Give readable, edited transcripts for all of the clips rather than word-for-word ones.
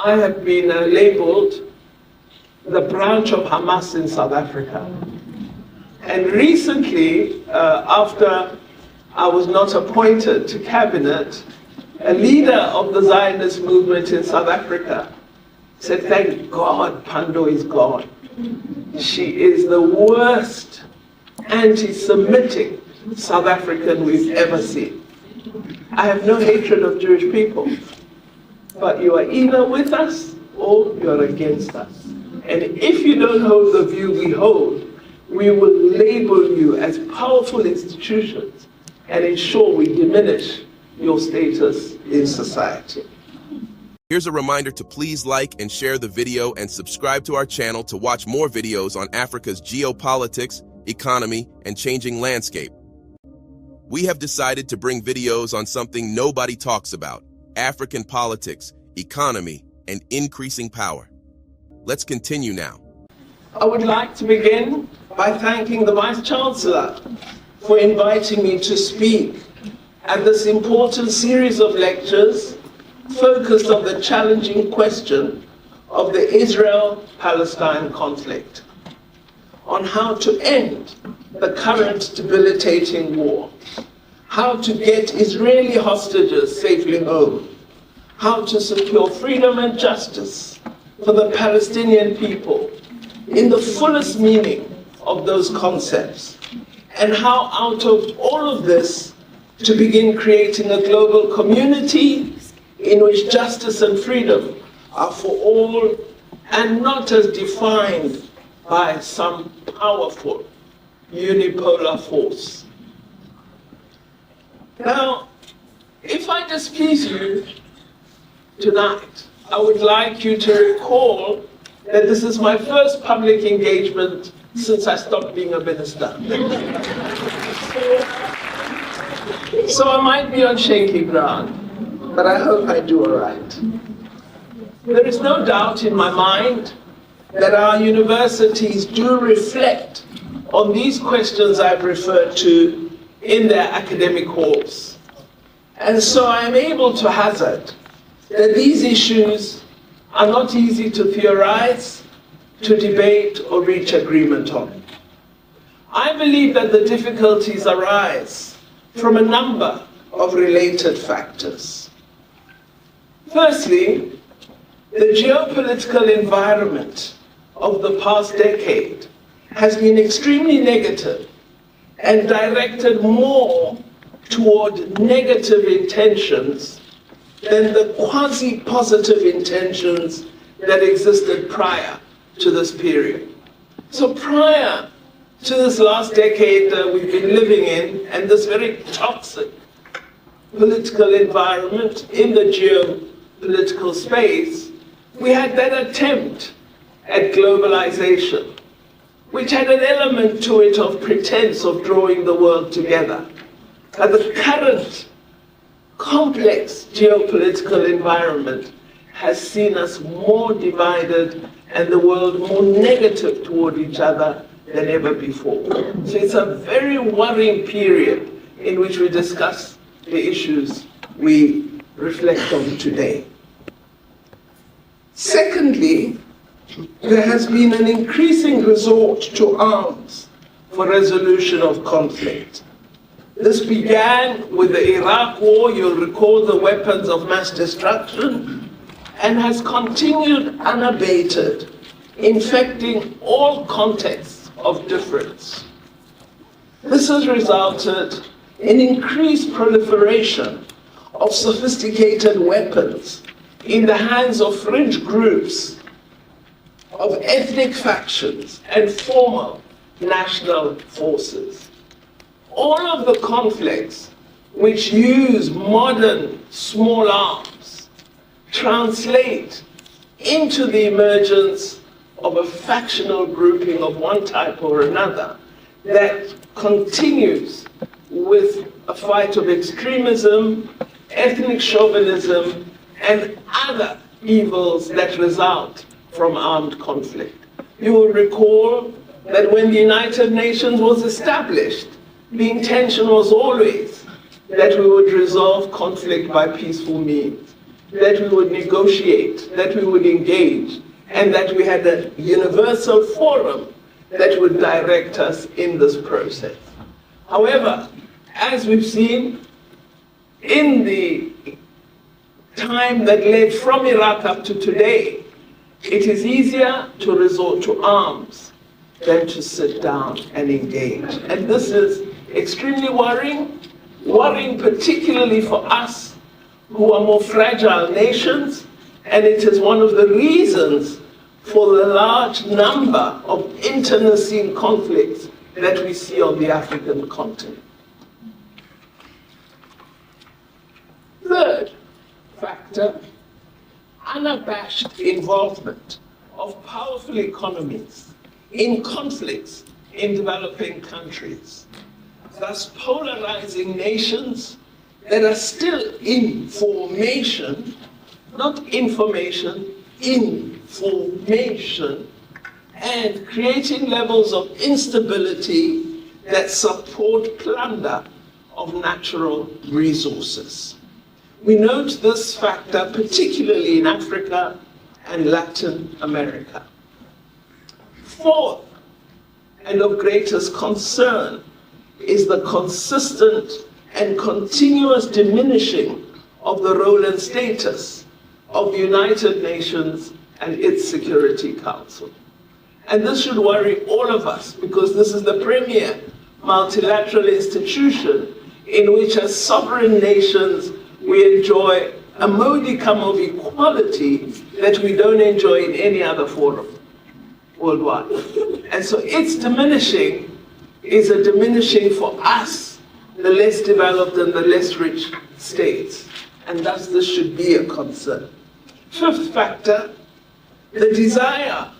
I have been labeled the branch of Hamas in South Africa. And recently, after I was not appointed to cabinet, a leader of the Zionist movement in South Africa said, "Thank God Pandor is gone. She is the worst anti-Semitic South African we've ever seen." I have no hatred of Jewish people, but you are either with us or you are against us. And if you don't hold the view we hold, we will label you as powerful institutions and ensure we diminish your status in society. Here's a reminder to please like and share the video and subscribe to our channel to watch more videos on Africa's geopolitics, economy, and changing landscape. We have decided to bring videos on something nobody talks about: African politics, economy, and increasing power. Let's continue now. I would like to begin by thanking the Vice Chancellor for inviting me to speak at this important series of lectures focused on the challenging question of the Israel-Palestine conflict, on how to end the current debilitating war, how to get Israeli hostages safely home, how to secure freedom and justice for the Palestinian people in the fullest meaning of those concepts, and how out of all of this to begin creating a global community in which justice and freedom are for all and not as defined by some powerful unipolar force. Now, if I displease you tonight, I would like you to recall that this is my first public engagement since I stopped being a minister. So I might be on shaky ground, but I hope I do all right. There is no doubt in my mind that our universities do reflect on these questions I've referred to in their academic halls. And so I am able to hazard that these issues are not easy to theorize, to debate, or reach agreement on. I believe that the difficulties arise from a number of related factors. Firstly, the geopolitical environment of the past decade has been extremely negative and directed more toward negative intentions than the quasi-positive intentions that existed prior to this period. So prior to this last decade we've been living in, and this very toxic political environment in the geopolitical space, we had that attempt at globalization, which had an element to it of pretense of drawing the world together. But the current complex geopolitical environment has seen us more divided and the world more negative toward each other than ever before. So it's a very worrying period in which we discuss the issues we reflect on today. Secondly, there has been an increasing resort to arms for resolution of conflict. This began with the Iraq War, you'll recall the weapons of mass destruction, and has continued unabated, infecting all contexts of difference. This has resulted in increased proliferation of sophisticated weapons in the hands of fringe groups, of ethnic factions, and formal national forces. All of the conflicts which use modern small arms translate into the emergence of a factional grouping of one type or another that continues with a fight of extremism, ethnic chauvinism, and other evils that result from armed conflict. You will recall that when the United Nations was established, the intention was always that we would resolve conflict by peaceful means. that we would negotiate, that we would engage, and that we had a universal forum that would direct us in this process. However, as we've seen, in the time that led from Iraq up to today, it is easier to resort to arms than to sit down and engage. And this is extremely worrying particularly for us who are more fragile nations, and it is one of the reasons for the large number of internecine conflicts that we see on the African continent. Third factor, unabashed involvement of powerful economies in conflicts in developing countries, thus polarizing nations that are still in formation, not information, in formation, and creating levels of instability that support plunder of natural resources. We note this factor particularly in Africa and Latin America. Fourth, and of greatest concern, is the consistent and continuous diminishing of the role and status of the United Nations and its Security Council. And this should worry all of us, because this is the premier multilateral institution in which, as sovereign nations, we enjoy a modicum of equality that we don't enjoy in any other forum worldwide. And so its diminishing is a diminishing for us, the less developed and the less rich states. And thus this should be a concern. Fifth factor, the desire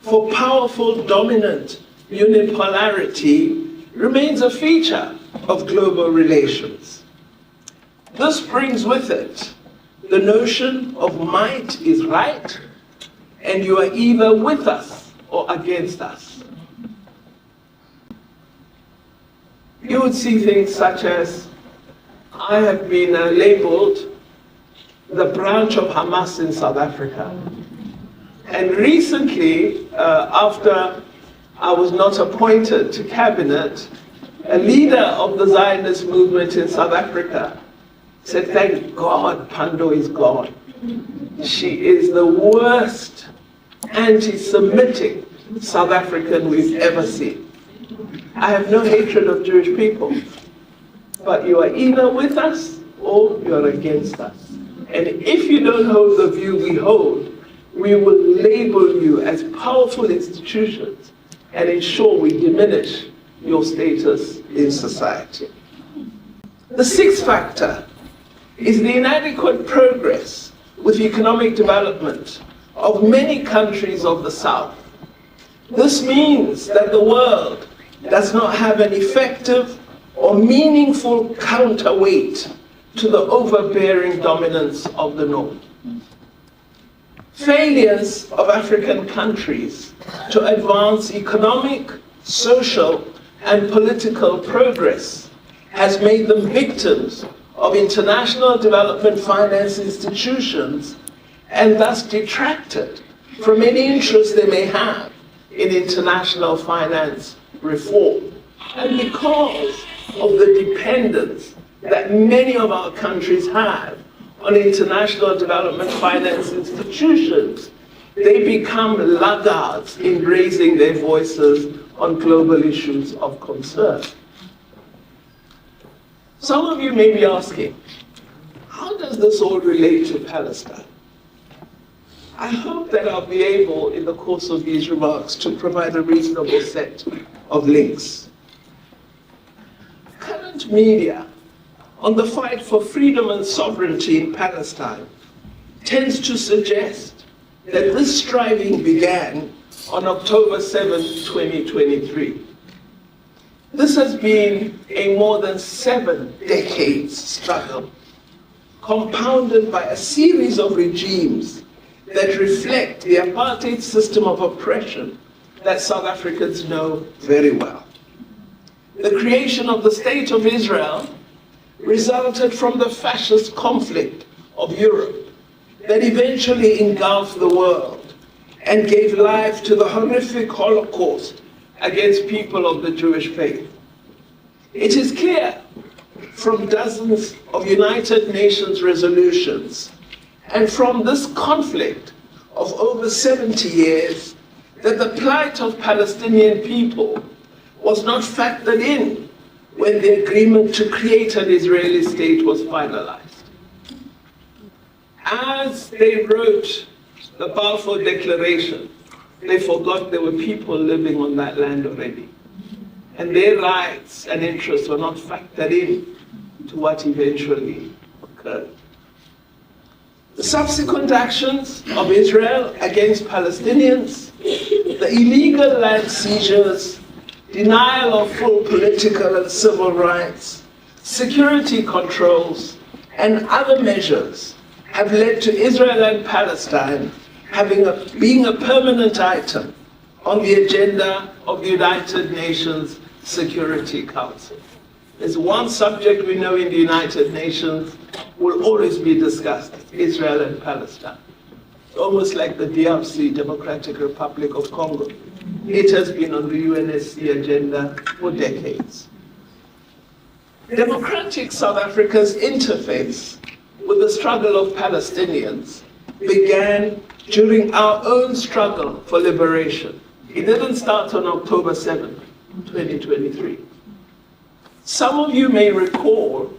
for powerful, dominant unipolarity remains a feature of global relations. This brings with it the notion of might is right, and you are either with us or against us. You would see things such as, I have been labeled the branch of Hamas in South Africa. And recently, after I was not appointed to cabinet, a leader of the Zionist movement in South Africa said, thank God Pandor is gone. She is the worst anti-Semitic South African we've ever seen. I have no hatred of Jewish people, but you are either with us or you are against us. And if you don't hold the view we hold, we will label you as powerful institutions and ensure we diminish your status in society. The sixth factor is the inadequate progress with economic development of many countries of the South. This means that the world does not have an effective or meaningful counterweight to the overbearing dominance of the North. Failures of African countries to advance economic, social, and political progress has made them victims of international development finance institutions and thus detracted from any interest they may have in international finance reform. And because of the dependence that many of our countries have on international development finance institutions, they become laggards in raising their voices on global issues of concern. Some of you may be asking, how does this all relate to Palestine? I hope that I'll be able, in the course of these remarks, to provide a reasonable set of links. Current media on the fight for freedom and sovereignty in Palestine tends to suggest that this striving began on October 7, 2023. This has been a more than 7 decades struggle, compounded by a series of regimes that reflect the apartheid system of oppression that South Africans know very well. The creation of the State of Israel resulted from the fascist conflict of Europe that eventually engulfed the world and gave life to the horrific Holocaust against people of the Jewish faith. It is clear from dozens of United Nations resolutions and from this conflict of over 70 years that the plight of Palestinian people was not factored in when the agreement to create an Israeli state was finalized. As they wrote the Balfour Declaration, they forgot there were people living on that land already. And their rights and interests were not factored in to what eventually occurred. The subsequent actions of Israel against Palestinians, the illegal land seizures, denial of full political and civil rights, security controls, and other measures have led to Israel and Palestine being a permanent item on the agenda of the United Nations Security Council. There's one subject we know in the United Nations will always be discussed: Israel and Palestine. Almost like the DRC, Democratic Republic of Congo. It has been on the UNSC agenda for decades. Democratic South Africa's interface with the struggle of Palestinians began during our own struggle for liberation. It didn't start on October 7, 2023. Some of you may recall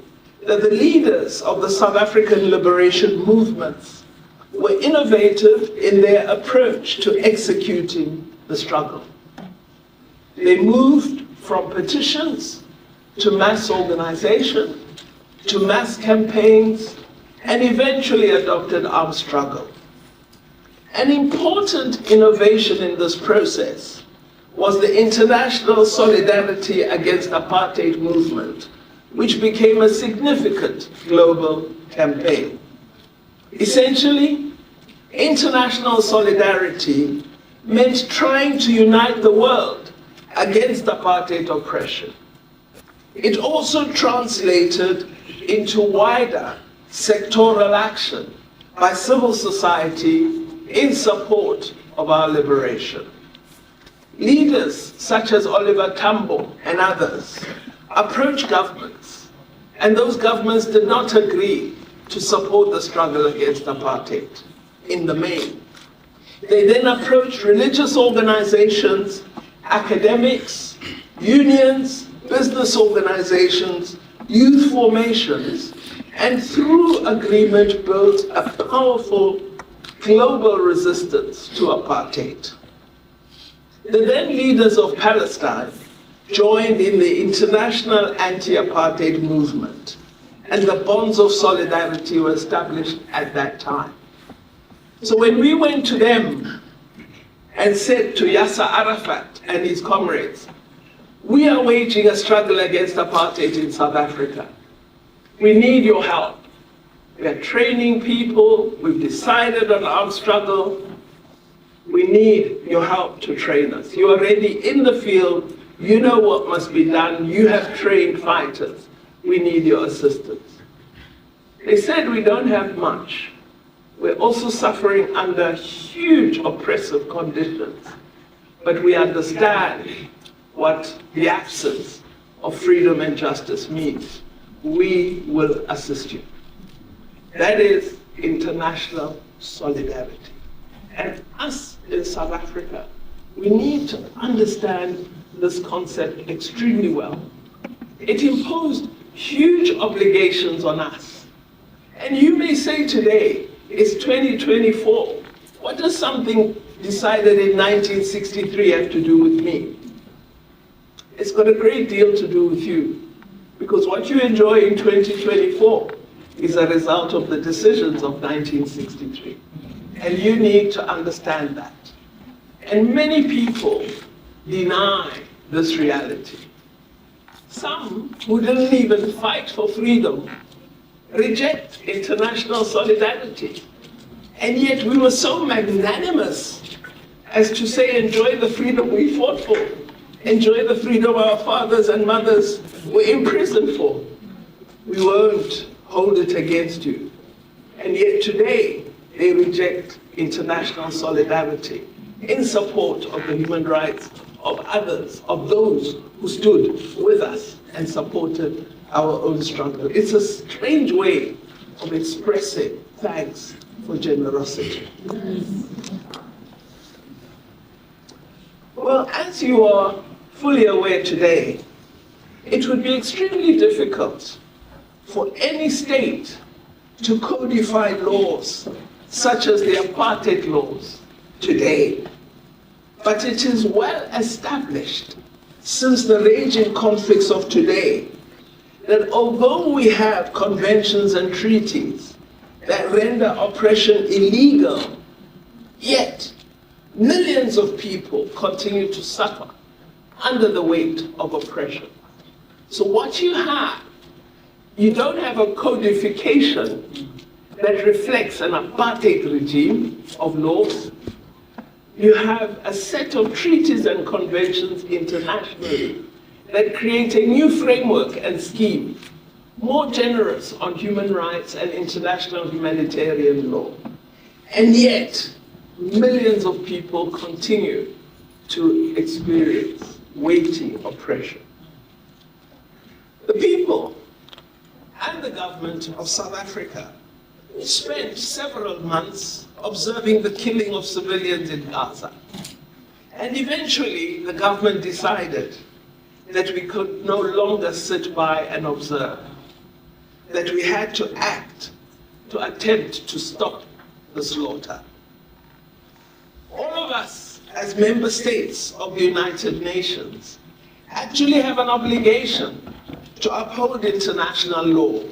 that the leaders of the South African liberation movements were innovative in their approach to executing the struggle. They moved from petitions to mass organization, to mass campaigns, and eventually adopted armed struggle. An important innovation in this process was the international solidarity against apartheid movement, which became a significant global campaign. Essentially, international solidarity meant trying to unite the world against apartheid oppression. It also translated into wider sectoral action by civil society in support of our liberation. Leaders such as Oliver Tambo and others approached governments, and those governments did not agree to support the struggle against apartheid in the main. They then approached religious organizations, academics, unions, business organizations, youth formations, and through agreement built a powerful global resistance to apartheid. The then leaders of Palestine joined in the international anti-apartheid movement, and the bonds of solidarity were established at that time. So when we went to them and said to Yasser Arafat and his comrades, we are waging a struggle against apartheid in South Africa. We need your help. We are training people. We've decided on armed struggle. We need your help to train us. You're already in the field. You know what must be done. You have trained fighters. We need your assistance. They said we don't have much. We're also suffering under huge oppressive conditions. But we understand what the absence of freedom and justice means. We will assist you. That is international solidarity. And us in South Africa, we need to understand this concept extremely well. It imposed huge obligations on us. And you may say today, it's 2024. What does something decided in 1963 have to do with me? It's got a great deal to do with you, because what you enjoy in 2024 is a result of the decisions of 1963. And you need to understand that. And many people deny this reality. Some who didn't even fight for freedom reject international solidarity. And yet we were so magnanimous as to say, enjoy the freedom we fought for. Enjoy the freedom our fathers and mothers were imprisoned for. We won't hold it against you. And yet today, they reject international solidarity in support of the human rights of others, of those who stood with us and supported our own struggle. It's a strange way of expressing thanks for generosity. Well, as you are fully aware today, it would be extremely difficult for any state to codify laws such as the apartheid laws today. But it is well established since the raging conflicts of today that although we have conventions and treaties that render oppression illegal, yet millions of people continue to suffer under the weight of oppression. So what you have, you don't have a codification that reflects an apartheid regime of laws. You have a set of treaties and conventions internationally that create a new framework and scheme, more generous on human rights and international humanitarian law. And yet, millions of people continue to experience weighty oppression. The people and the government of South Africa spent several months observing the killing of civilians in Gaza. And eventually, the government decided that we could no longer sit by and observe, that we had to act to attempt to stop the slaughter. All of us, as member states of the United Nations, actually have an obligation to uphold international law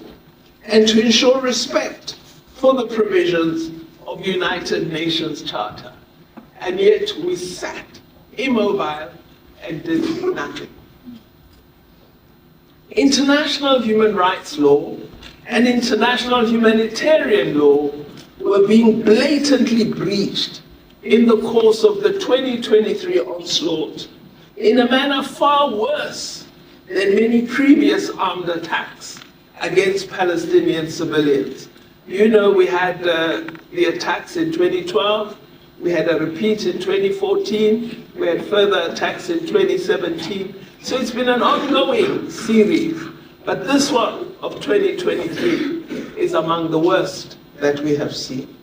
and to ensure respect for the provisions of the United Nations Charter. And yet we sat immobile and did nothing. International human rights law and international humanitarian law were being blatantly breached in the course of the 2023 onslaught in a manner far worse than many previous armed attacks against Palestinian civilians. You know, we had the attacks in 2012, we had a repeat in 2014, we had further attacks in 2017. So it's been an ongoing series, but this one of 2023 is among the worst that we have seen.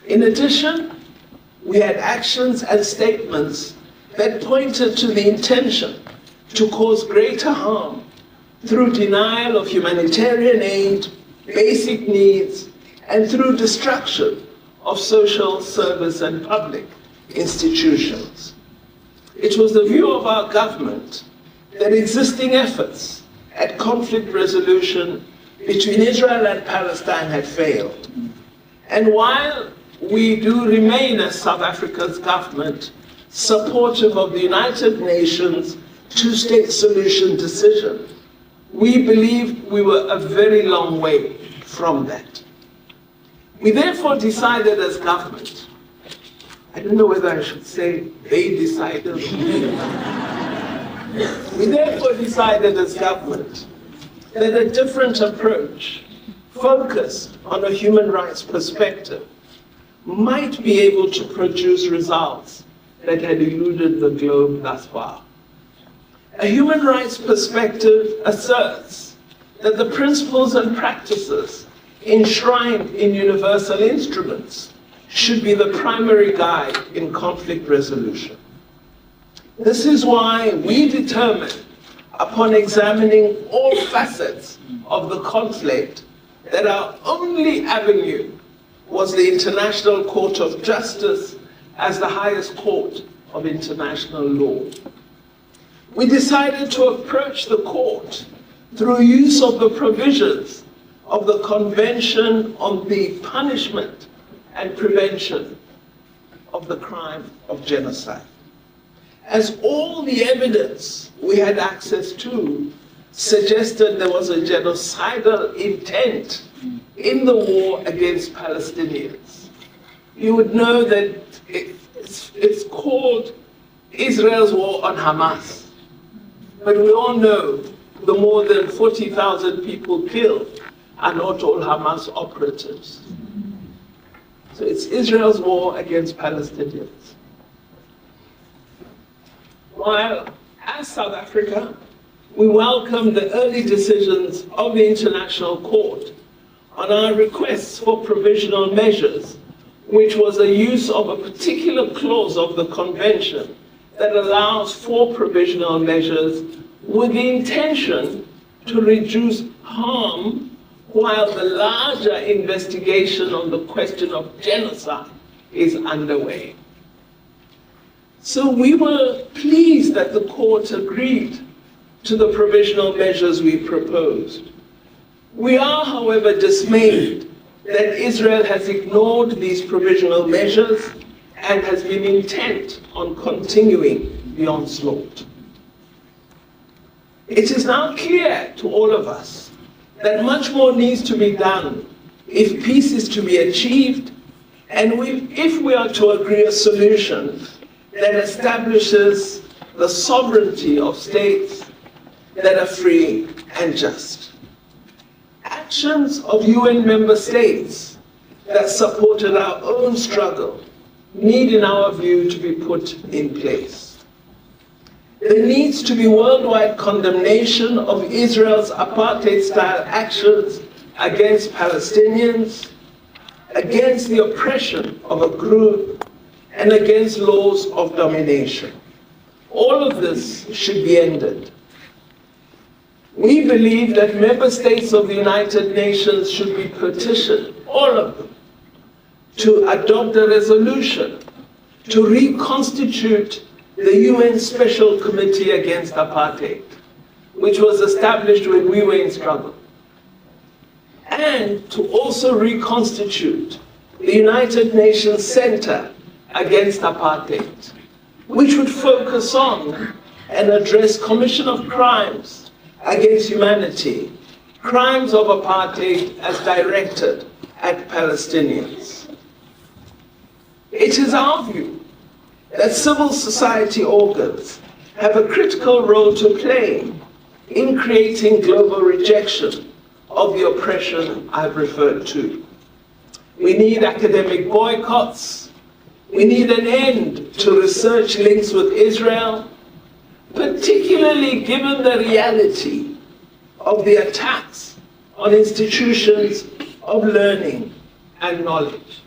In addition, we had actions and statements that pointed to the intention to cause greater harm through denial of humanitarian aid, basic needs, and through destruction of social service and public institutions. It was the view of our government that existing efforts at conflict resolution between Israel and Palestine had failed. And while we do remain, as South Africa's government, supportive of the United Nations two-state solution decision, we believe we were a very long way from that. We therefore decided as government, I don't know whether I should say they decided, we therefore decided as government that a different approach focused on a human rights perspective might be able to produce results that had eluded the globe thus far. A human rights perspective asserts that the principles and practices enshrined in universal instruments should be the primary guide in conflict resolution. This is why we determined, upon examining all facets of the conflict, that our only avenue was the International Court of Justice as the highest court of international law. We decided to approach the court through use of the provisions of the Convention on the Punishment and Prevention of the Crime of Genocide, as all the evidence we had access to suggested there was a genocidal intent in the war against Palestinians. You would know that it's called Israel's war on Hamas, but we all know the more than 40,000 people killed are not all Hamas operatives. So it's Israel's war against Palestinians. While, as South Africa, we welcome the early decisions of the International Court on our requests for provisional measures, which was a use of a particular clause of the Convention that allows for provisional measures with the intention to reduce harm while the larger investigation on the question of genocide is underway. So we were pleased that the court agreed to the provisional measures we proposed. We are, however, dismayed that Israel has ignored these provisional measures and has been intent on continuing the onslaught. It is now clear to all of us that much more needs to be done if peace is to be achieved and if we are to agree a solution that establishes the sovereignty of states that are free and just. Actions of UN member states that supported our own struggle need, in our view, to be put in place. There needs to be worldwide condemnation of Israel's apartheid-style actions against Palestinians, against the oppression of a group, and against laws of domination. All of this should be ended. We believe that member states of the United Nations should be petitioned, all of them, to adopt a resolution to reconstitute the UN Special Committee Against Apartheid, which was established when we were in struggle, and to also reconstitute the United Nations Center Against Apartheid, which would focus on and address commission of crimes against humanity, crimes of apartheid as directed at Palestinians. It is our view that civil society organs have a critical role to play in creating global rejection of the oppression I've referred to. We need academic boycotts. We need an end to research links with Israel, particularly given the reality of the attacks on institutions of learning and knowledge.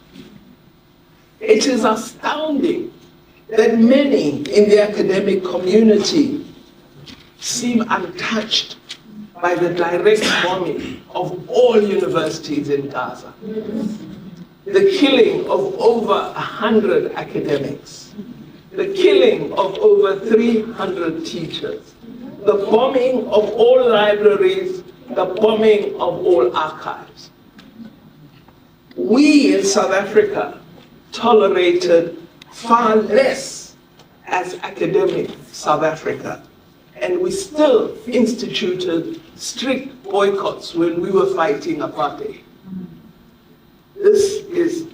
It is astounding that many in the academic community seem untouched by the direct bombing of all universities in Gaza, the killing of over 100 academics, the killing of over 300 teachers, the bombing of all libraries, the bombing of all archives. We in South Africa tolerated far less as academic South Africa, and we still instituted strict boycotts when we were fighting apartheid. This is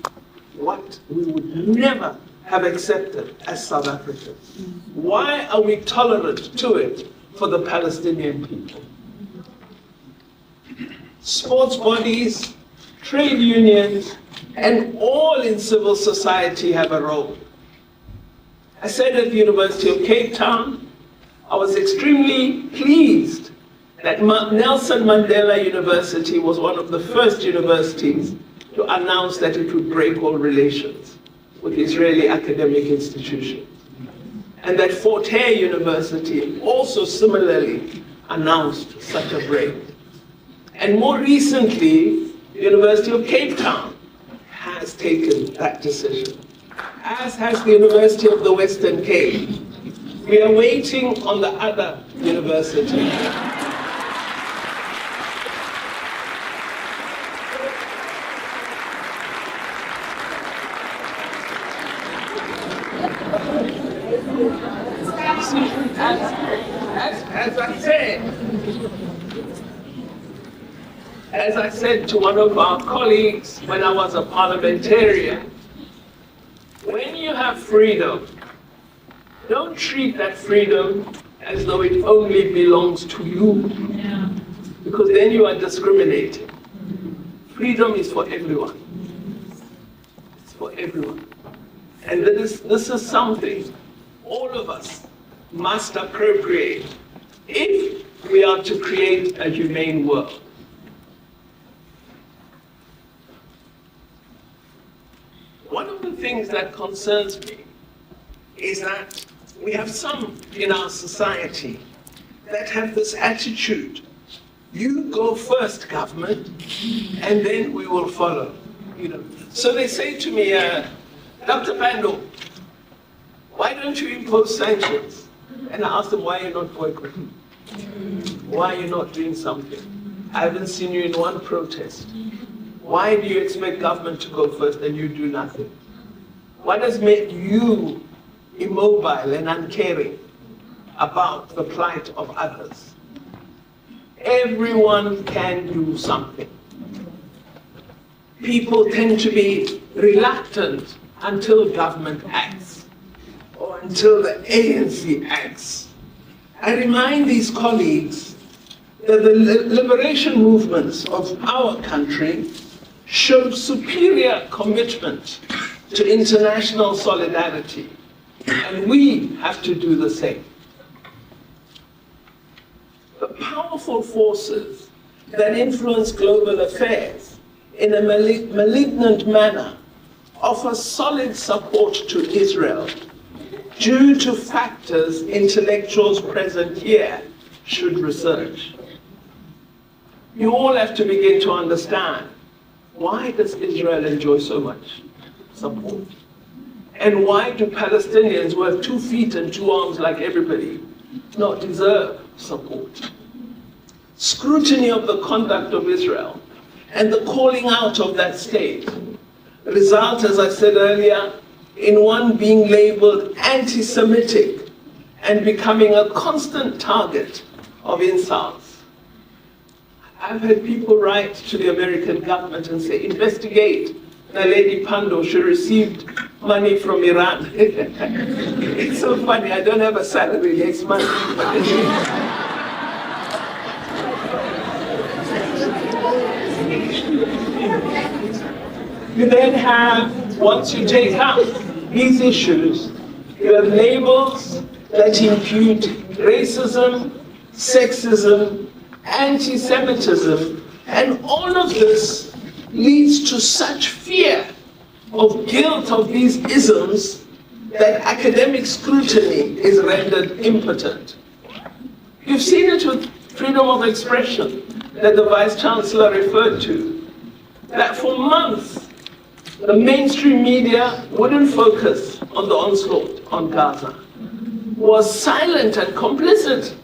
what we would never have accepted as South Africans. Why are we tolerant to it for the Palestinian people? Sports bodies, trade unions, and all in civil society have a role. I said at the University of Cape Town, I was extremely pleased that Nelson Mandela University was one of the first universities to announce that it would break all relations with Israeli academic institutions. And that Fort Hare University also similarly announced such a break. And more recently, the University of Cape Town has taken that decision, as has the University of the Western Cape. We are waiting on the other universities. As I said to one of our colleagues when I was a parliamentarian, when you have freedom, don't treat that freedom as though it only belongs to you, because then you are discriminating. Freedom is for everyone. everyone. And this is something all of us must appropriate if we are to create a humane world. One of the things that concerns me is that we have some in our society that have this attitude: you go first, government, and then we will follow. So they say to me, Dr. Pandor, why don't you impose sanctions? And I ask them, why are you not boycotting? Why are you not doing something? I haven't seen you in one protest. Why do you expect government to go first and you do nothing? What has made you immobile and uncaring about the plight of others? Everyone can do something. People tend to be reluctant until government acts, or until the ANC acts. I remind these colleagues that the liberation movements of our country showed superior commitment to international solidarity, and we have to do the same. The powerful forces that influence global affairs in a malignant manner offer solid support to Israel due to factors intellectuals present here should research. You all have to begin to understand, why does Israel enjoy so much support? And why do Palestinians who have 2 feet and 2 arms like everybody not deserve support? Scrutiny of the conduct of Israel and the calling out of that state result, as I said earlier, in one being labeled anti-Semitic and becoming a constant target of insults. I've had people write to the American government and say, investigate Naledi Pandor, she received money from Iran. It's so funny, I don't have a salary next month. You then have, once you take out these issues, you have labels that impute racism, sexism, anti-Semitism, and all of this leads to such fear of guilt of these isms that academic scrutiny is rendered impotent. You've seen it with freedom of expression that the Vice Chancellor referred to, that for months the mainstream media wouldn't focus on the onslaught on Gaza, was silent and complicit.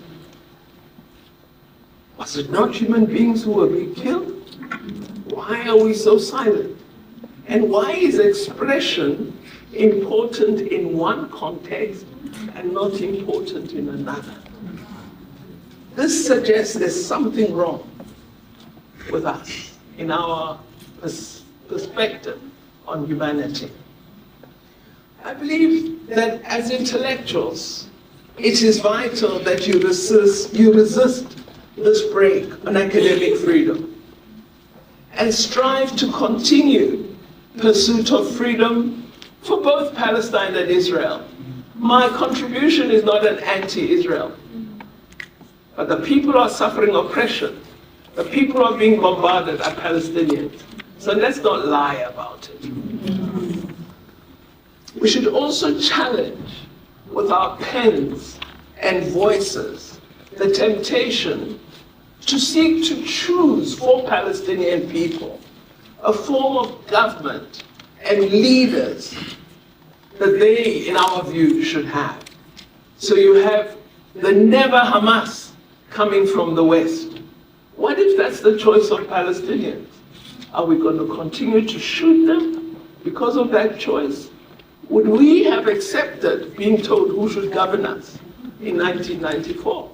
Was it not human beings who were being killed? Why are we so silent? And why is expression important in one context and not important in another? This suggests there's something wrong with us in our perspective on humanity. I believe that as intellectuals, it is vital that you resist this break on academic freedom and strive to continue pursuit of freedom for both Palestine and Israel. My contribution is not an anti-Israel, but the people are suffering oppression. The people are being bombarded are Palestinians. So let's not lie about it. We should also challenge with our pens and voices the temptation to seek to choose for Palestinian people a form of government and leaders that they, in our view, should have. So you have the never Hamas coming from the West. What if that's the choice of Palestinians? Are we going to continue to shoot them because of that choice? Would we have accepted being told who should govern us in 1994?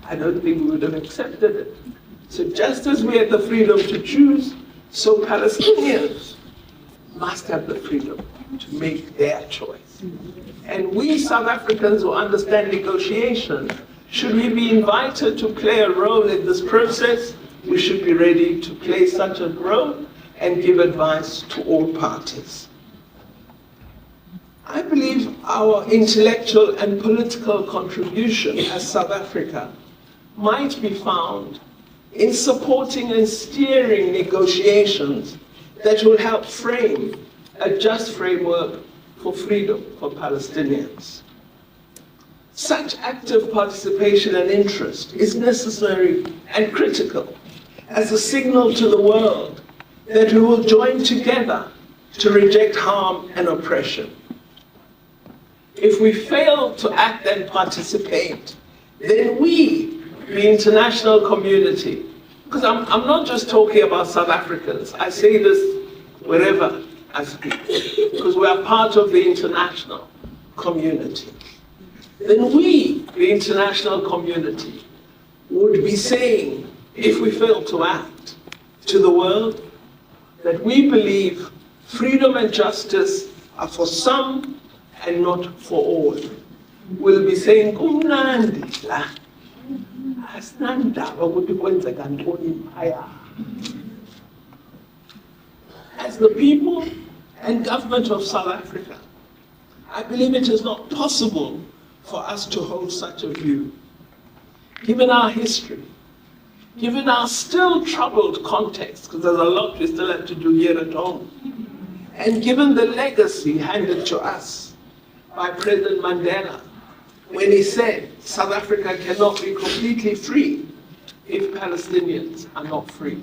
I don't think we would have accepted it. So just as we had the freedom to choose, so Palestinians must have the freedom to make their choice. And we South Africans who understand negotiation, should we be invited to play a role in this process, we should be ready to play such a role and give advice to all parties. I believe our intellectual and political contribution as South Africa might be found in supporting and steering negotiations that will help frame a just framework for freedom for Palestinians. Such active participation and interest is necessary and critical as a signal to the world that we will join together to reject harm and oppression. If we fail to act and participate, then we, the international community, because I'm not just talking about South Africans, I say this wherever I speak, because we are part of the international community. Then we, the international community, would be saying, if we fail to act, to the world, that we believe freedom and justice are for some and not for all. We'll be saying, kumnandi la, asinandaba ukuthi kwenzeka ntoni phaya. As the people and government of South Africa, I believe it is not possible for us to hold such a view. Given our history, given our still troubled context, because there's a lot we still have to do here at home, and given the legacy handed to us by President Mandela, when he said South Africa cannot be completely free if Palestinians are not free.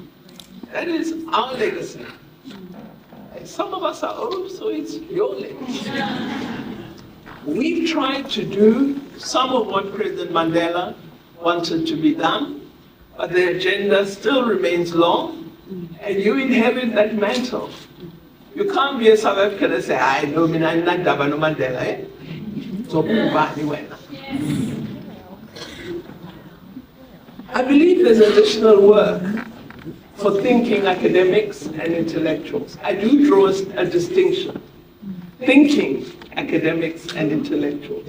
That is our legacy. And some of us are old, so it's your legacy. We've tried to do some of what President Mandela wanted to be done, but the agenda still remains long, and you inherit that mantle. You can't be a South African and say, I know Mandela, eh? So, I believe there's additional work for thinking academics and intellectuals. I do draw a distinction. Thinking academics and intellectuals.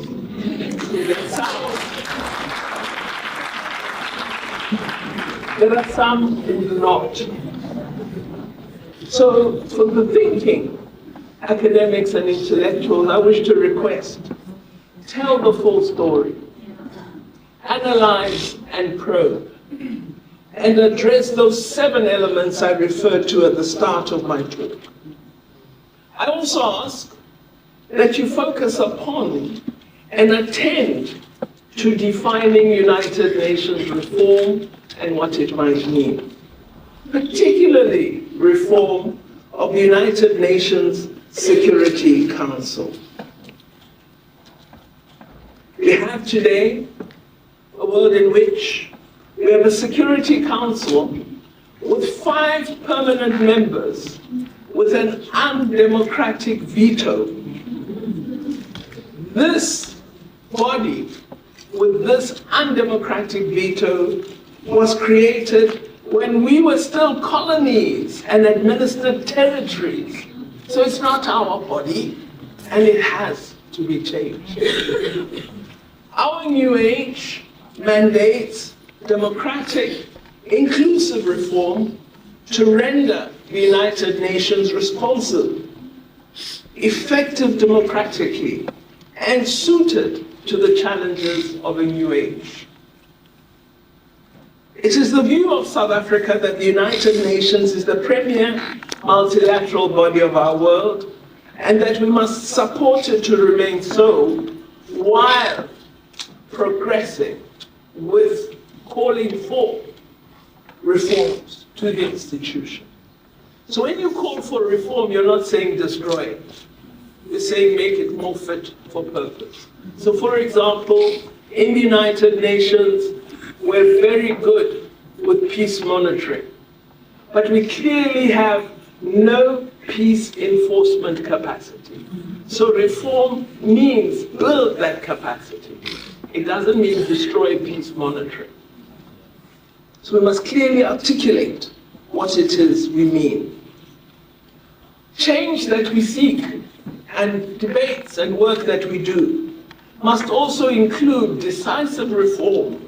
There are some who do not. So for the thinking academics and intellectuals, I wish to request, tell the full story, analyze and probe, and address those 7 elements I referred to at the start of my talk. I also ask that you focus upon and attend to defining United Nations reform and what it might mean, particularly reform of the United Nations Security Council. We have today a world in which we have a Security Council with 5 permanent members with an undemocratic veto. This body with this undemocratic veto was created when we were still colonies and administered territories. So it's not our body, and it has to be changed. Our new age mandates democratic, inclusive reform to render the United Nations responsive, effective democratically, and suited to the challenges of a new age. It is the view of South Africa that the United Nations is the premier multilateral body of our world, and that we must support it to remain so while progressing with calling for reforms to the institution. So when you call for reform, you're not saying destroy it. You're saying make it more fit for purpose. So for example, in the United Nations, we're very good with peace monitoring, but we clearly have no peace enforcement capacity. So reform means build that capacity. It doesn't mean destroy peace monitoring. So we must clearly articulate what it is we mean. Change that we seek and debates and work that we do must also include decisive reform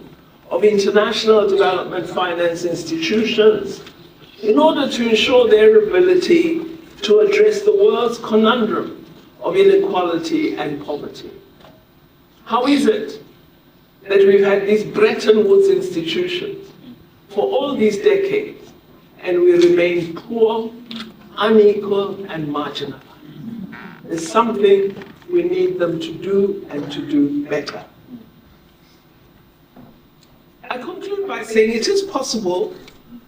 of international development finance institutions in order to ensure their ability to address the world's conundrum of inequality and poverty? How is it that we've had these Bretton Woods institutions for all these decades and we remain poor, unequal, and marginalized? There's something we need them to do and to do better. I conclude by saying it is possible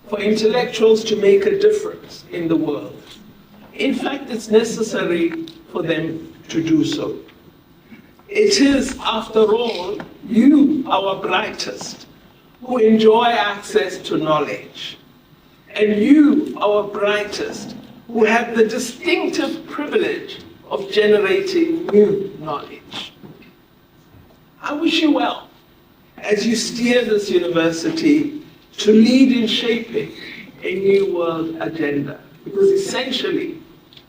for intellectuals to make a difference in the world. In fact, it's necessary for them to do so. It is, after all, you, our brightest, who enjoy access to knowledge. And you, our brightest, who have the distinctive privilege of generating new knowledge. I wish you well as you steer this university to lead in shaping a new world agenda. Because essentially,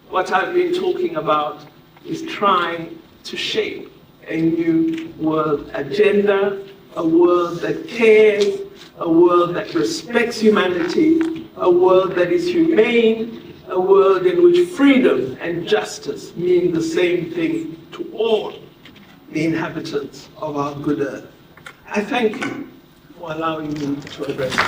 what I've been talking about is trying to shape a new world agenda, a world that cares, a world that respects humanity, a world that is humane, a world in which freedom and justice mean the same thing to all the inhabitants of our good earth. I thank you for allowing me to address you.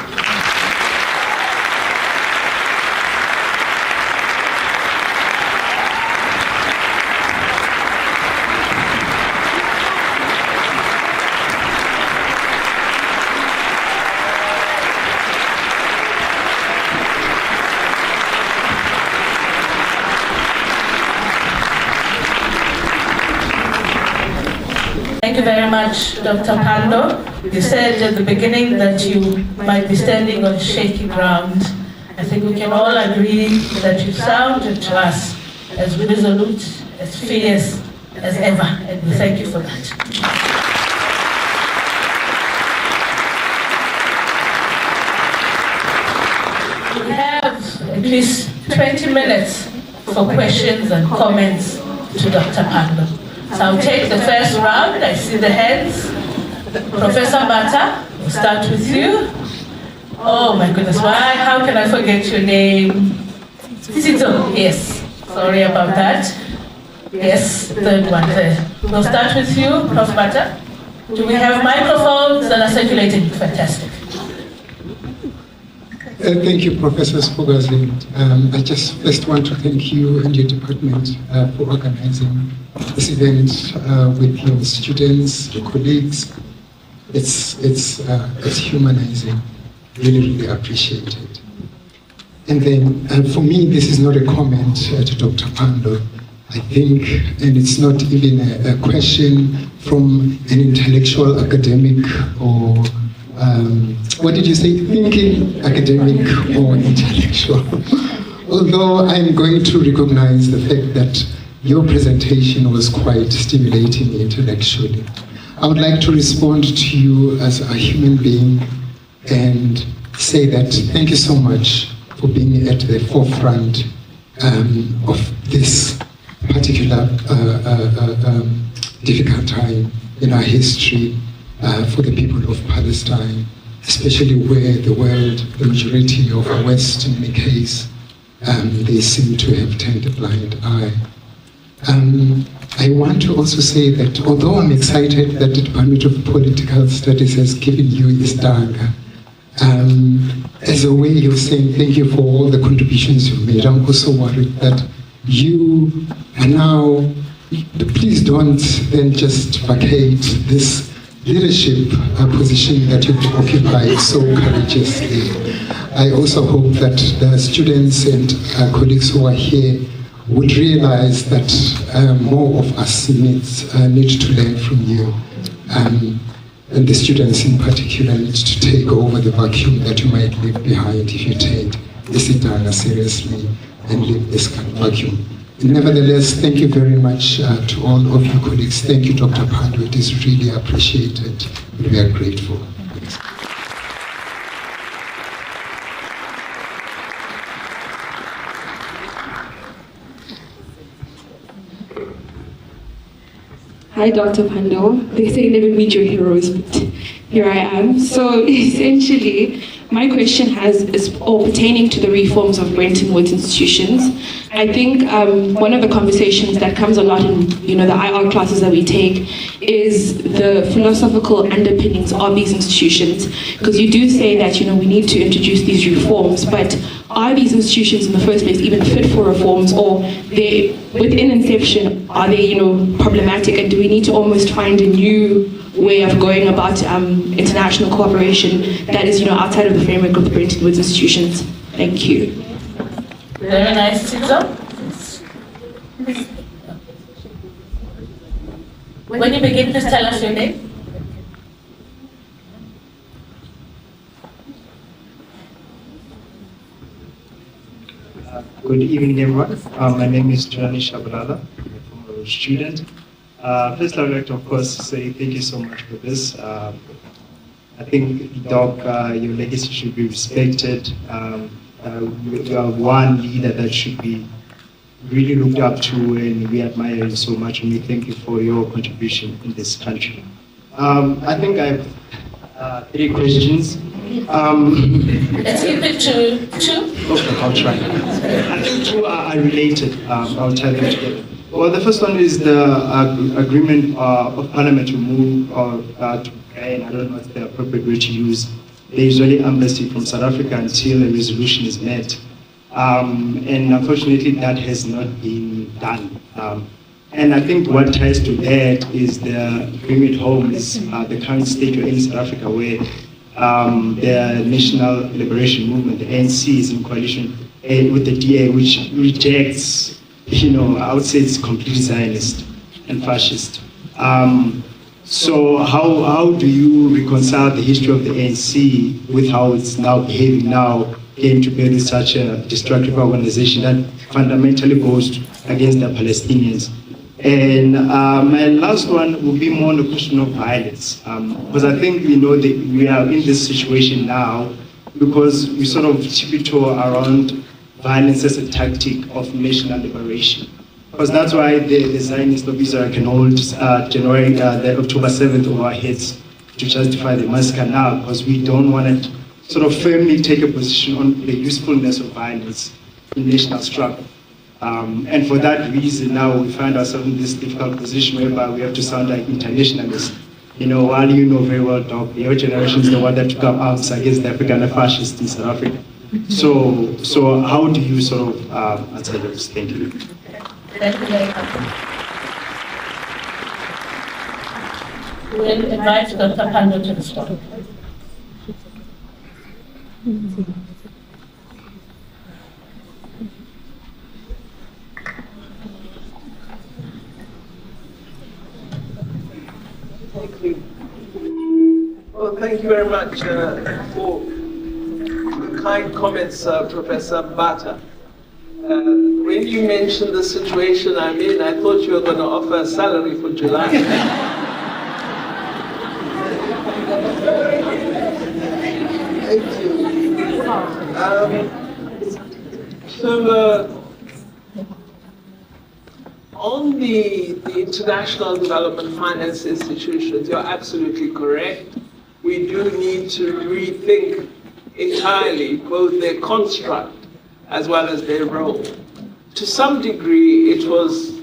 Thank you very much, Dr. Pandor. You said at the beginning that you might be standing on shaky ground. I think we can all agree that you sounded to us as resolute, as fierce as ever, and we thank you for that. We have at least 20 minutes for questions and comments to Dr. Pandor. So I'll take the first round. I see the hands. Professor Bata, we'll start with you. Oh my goodness, why? How can I forget your name? Tito, yes. Sorry about that. Yes, third one there. We'll start with you, Prof. Bata. Do we have microphones that are circulating? Fantastic. Thank you, Professor Spogazi. I just first want to thank you and your department for organizing this event with your students, your colleagues. It's humanizing. Really appreciate it. And then for me, this is not a comment to Dr. Pandor. I think, and it's not even a question from an intellectual academic or what did you say? Thinking academic or intellectual. Although I'm going to recognize the fact that your presentation was quite stimulating intellectually. I would like to respond to you as a human being and say that thank you so much for being at the forefront of this particular difficult time in our history. For the people of Palestine, especially where the world, the majority of the West in any case, they seem to have turned a blind eye. I want to also say that although I'm excited that the Department of Political Studies has given you Istanga, as a way of saying thank you for all the contributions you've made, I'm also worried that you are now, please don't then just vacate this leadership position that you've occupied so courageously. I also hope that the students and colleagues who are here would realize that more of us need to learn from you. And the students in particular need to take over the vacuum that you might leave behind if you take Isidana seriously and leave this kind of vacuum. Nevertheless, thank you very much to all of you colleagues. Thank you, Dr. Pandor. It is really appreciated. We are grateful. Hi, Dr. Pandor. They say never meet your heroes, but here I am. So essentially, my question is all pertaining to the reforms of Bretton Woods institutions. I think one of the conversations that comes a lot in the IR classes that we take is the philosophical underpinnings of these institutions, because you do say that we need to introduce these reforms, but are these institutions in the first place even fit for reforms, or they within inception are they problematic, and do we need to almost find a new way of going about international cooperation that is outside of the framework of the Bretton Woods institutions? Thank you. Very nice, Tito. When you begin, please tell us your name. Good evening, everyone. My name is Johnny Shabalala. I'm a former student. First, I would like to, of course, say thank you so much for this. I think, Doc, your legacy should be respected. You are one leader that should be really looked up to, and we admire you so much, and we thank you for your contribution in this country. I think I have 3 questions. Let's keep it to 2. Okay, I'll try. I think 2 are related. I'll tie them together. Well, the first one is the agreement of Parliament to move to ban, I don't know what's the appropriate word to use, the Israeli embassy from South Africa until a resolution is met. And unfortunately, that has not been done. And I think what ties to that is the bring it home is the current state in South Africa, where the National Liberation Movement, the ANC, is in coalition with the DA, which rejects, I would say it's completely Zionist and fascist. So how do you reconcile the history of the ANC with how it's now behaving now, getting to build such a destructive organization that fundamentally goes against the Palestinians? And my last one will be more on the question of violence, because I think we are in this situation now because we sort of tiptoe around violence as a tactic of national liberation. Because that's why the Zionists of Israel can hold the October 7th over our heads to justify the massacre now, because we don't want to sort of firmly take a position on the usefulness of violence in national struggle. And for that reason, now we find ourselves in this difficult position whereby we have to sound like internationalists. While very well, Doc, your generation is the one that took up arms against the African fascists in South Africa. So how do you sort of answer those? Thank you. Thank you very much. We'll invite Dr. Pandor to the spot. Thank you. Well, thank you very much for the kind comments, Professor Mbata. When you mentioned the situation I'm in, I thought you were going to offer a salary for July. Thank you. On the international development finance institutions, you're absolutely correct. We do need to rethink entirely both their construct as well as their role. To some degree, it was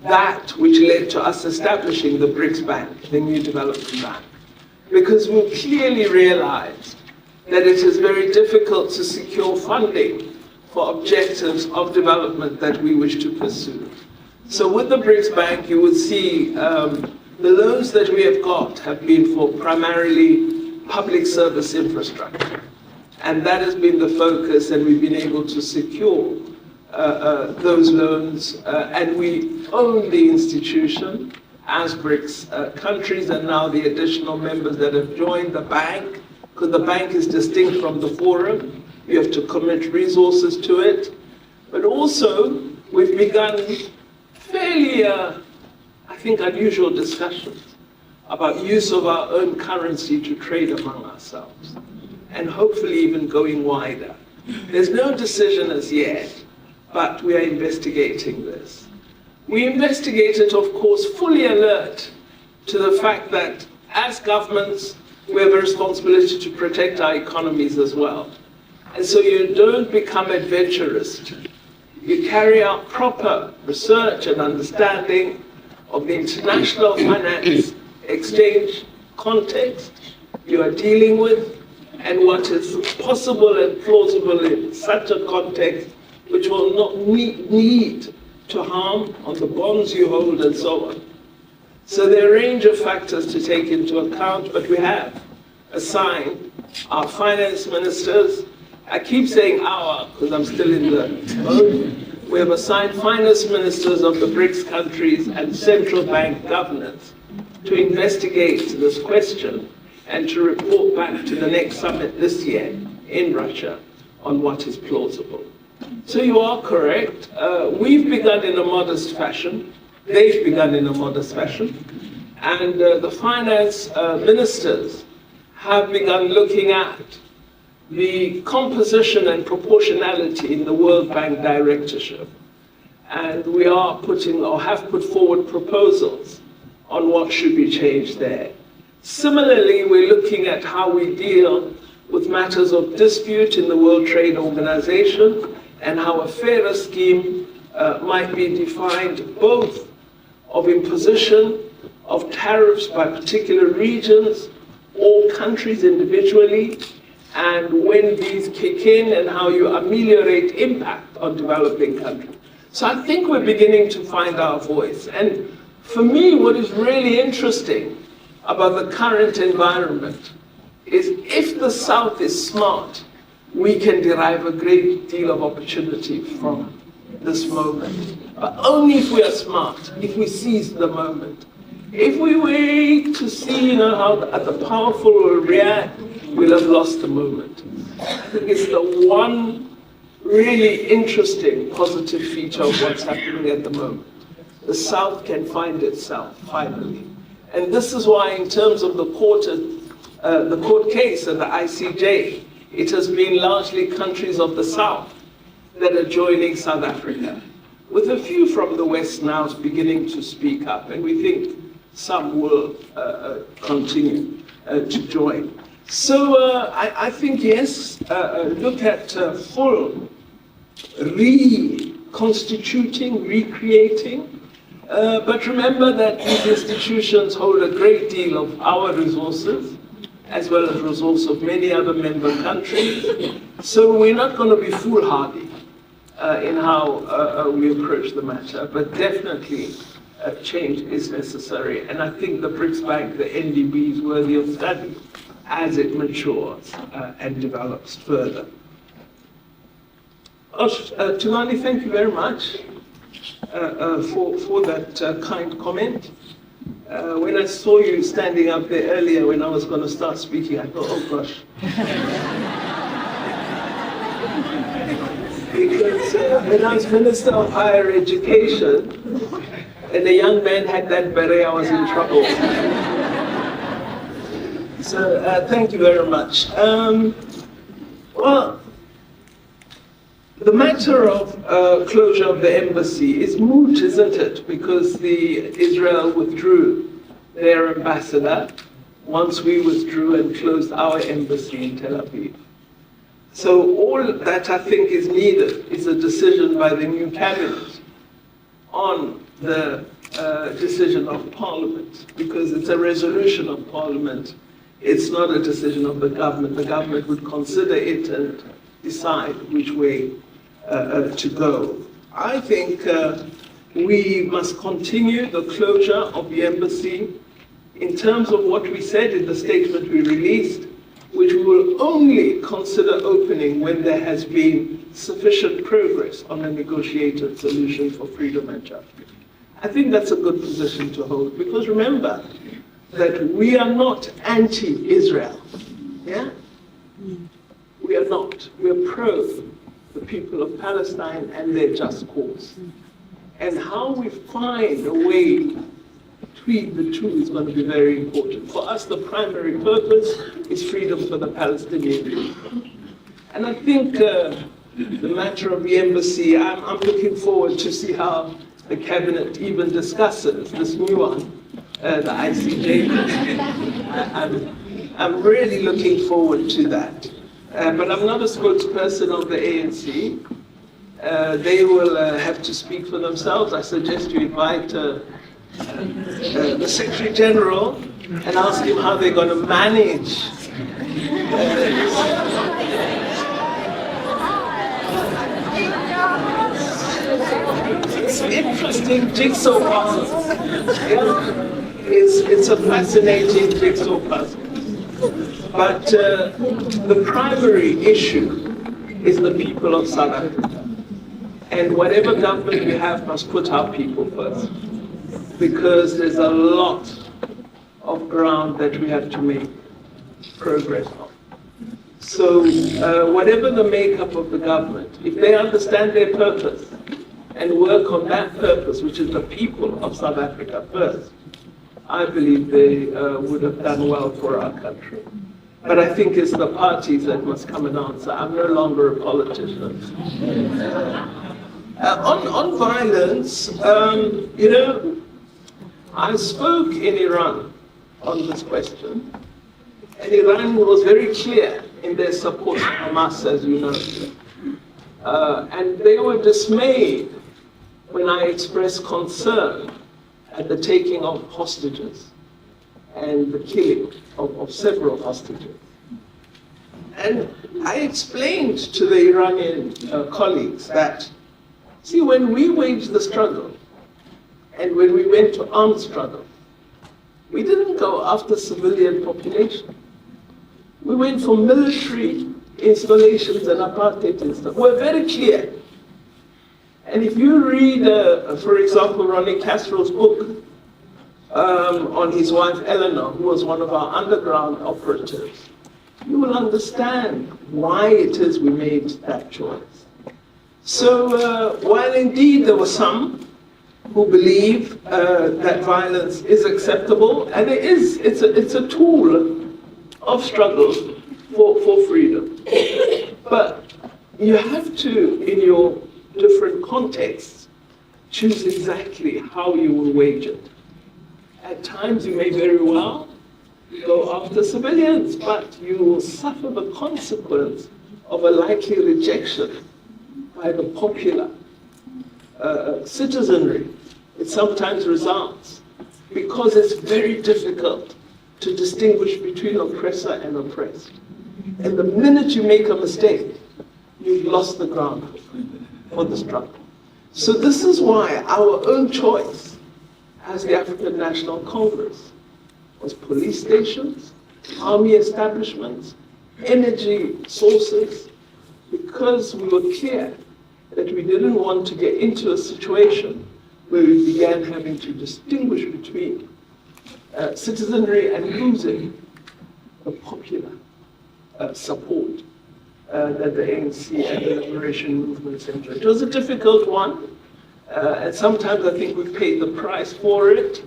that which led to us establishing the BRICS Bank, the New Development Bank, because we clearly realized that it is very difficult to secure funding for objectives of development that we wish to pursue. So with the BRICS Bank, you would see the loans that we have got have been for primarily public service infrastructure. And that has been the focus, and we've been able to secure those loans. And we own the institution as BRICS countries, and now the additional members that have joined the bank, because the bank is distinct from the forum. You have to commit resources to it. But also, we've begun fairly, I think, unusual discussions about use of our own currency to trade among ourselves, and hopefully even going wider. There's no decision as yet, but we are investigating this. We investigate it, of course, fully alert to the fact that as governments, we have a responsibility to protect our economies as well. And so you don't become adventurous You carry out proper research and understanding of the international finance exchange context you are dealing with, and what is possible and plausible in such a context, which will not need to harm on the bonds you hold and so on. So there are a range of factors to take into account, but we have assigned our finance ministers, I keep saying our because I'm still in the mode, we have assigned finance ministers of the BRICS countries and central bank governors to investigate this question and to report back to the next summit this year in Russia on what is plausible. So you are correct. We've begun in a modest fashion. They've begun in a modest fashion. And the finance ministers have begun looking at the composition and proportionality in the World Bank directorship. And we are putting, or have put forward proposals on what should be changed there. Similarly, we're looking at how we deal with matters of dispute in the World Trade Organization and how a fairer scheme might be defined, both of imposition of tariffs by particular regions or countries individually, and when these kick in and how you ameliorate impact on developing countries. So I think we're beginning to find our voice. And for me, what is really interesting about the current environment is if the South is smart, we can derive a great deal of opportunity from this moment. But only if we are smart, if we seize the moment. If we wait to see how the powerful will react, we'll have lost the moment. I think it's the one really interesting positive feature of what's happening at the moment. The South can find itself, finally. And this is why, in terms of the court case and the ICJ, it has been largely countries of the South that are joining South Africa, with a few from the West now beginning to speak up, and we think some will continue to join. So I think, yes, look at full reconstituting, recreating, but remember that these institutions hold a great deal of our resources, as well as resources of many other member countries. So we're not going to be foolhardy in how we approach the matter, but definitely change is necessary. And I think the BRICS Bank, the NDB, is worthy of study as it matures and develops further. Tulani, thank you very much for that kind comment. When I saw you standing up there earlier when I was going to start speaking, I thought, oh gosh. Because when I was Minister of Higher Education, and a young man had that beret, I was in trouble. So thank you very much. Well, the matter of closure of the embassy is moot, isn't it? Because Israel withdrew their ambassador once we withdrew and closed our embassy in Tel Aviv. So all that I think is needed is a decision by the new cabinet on the decision of Parliament, because it's a resolution of Parliament. It's not a decision of the government. The government would consider it and decide which way to go. I think we must continue the closure of the embassy in terms of what we said in the statement we released, which we will only consider opening when there has been sufficient progress on a negotiated solution for freedom and justice. I think that's a good position to hold, because remember that we are not anti-Israel, yeah? We are not. We are pro the people of Palestine and their just cause. And how we find a way between the two is going to be very important. For us, the primary purpose is freedom for the Palestinian people. And I think the matter of the embassy, I'm looking forward to see how the cabinet even discusses this new one, the ICJ. I'm really looking forward to that. But I'm not a spokesperson of the ANC. They will have to speak for themselves. I suggest you invite the Secretary General and ask him how they're going to manage it's an interesting jigsaw puzzle. Yeah? It's a fascinating jigsaw puzzle. But the primary issue is the people of South Africa. And whatever government we have must put our people first. Because there's a lot of ground that we have to make progress on. So whatever the makeup of the government, if they understand their purpose and work on that purpose, which is the people of South Africa first, I believe they would have done well for our country. But I think it's the parties that must come and answer. I'm no longer a politician. On violence, you know, I spoke in Iran on this question, and Iran was very clear in their support of Hamas, as you know. And they were dismayed when I expressed concern at the taking of hostages and the killing of several hostages. And I explained to the Iranian colleagues that, see, when we waged the struggle and when we went to armed struggle, we didn't go after civilian population. We went for military installations and apartheid and stuff. We're very clear. And if you read, for example, Ronnie Castro's book on his wife Eleanor, who was one of our underground operatives, you will understand why it is we made that choice. So while indeed there were some who believe that violence is acceptable, and it's a tool of struggle for freedom. But you have to, in your different contexts, choose exactly how you will wage it. At times you may very well go after civilians, but you will suffer the consequence of a likely rejection by the popular citizenry. It sometimes results because it's very difficult to distinguish between oppressor and oppressed. And the minute you make a mistake, you've lost the ground for the struggle. So this is why our own choice as the African National Congress was police stations, army establishments, energy sources, because we were clear that we didn't want to get into a situation where we began having to distinguish between citizenry and losing the popular support that the ANC and the liberation movements enjoyed. It was a difficult one, and sometimes I think we paid the price for it.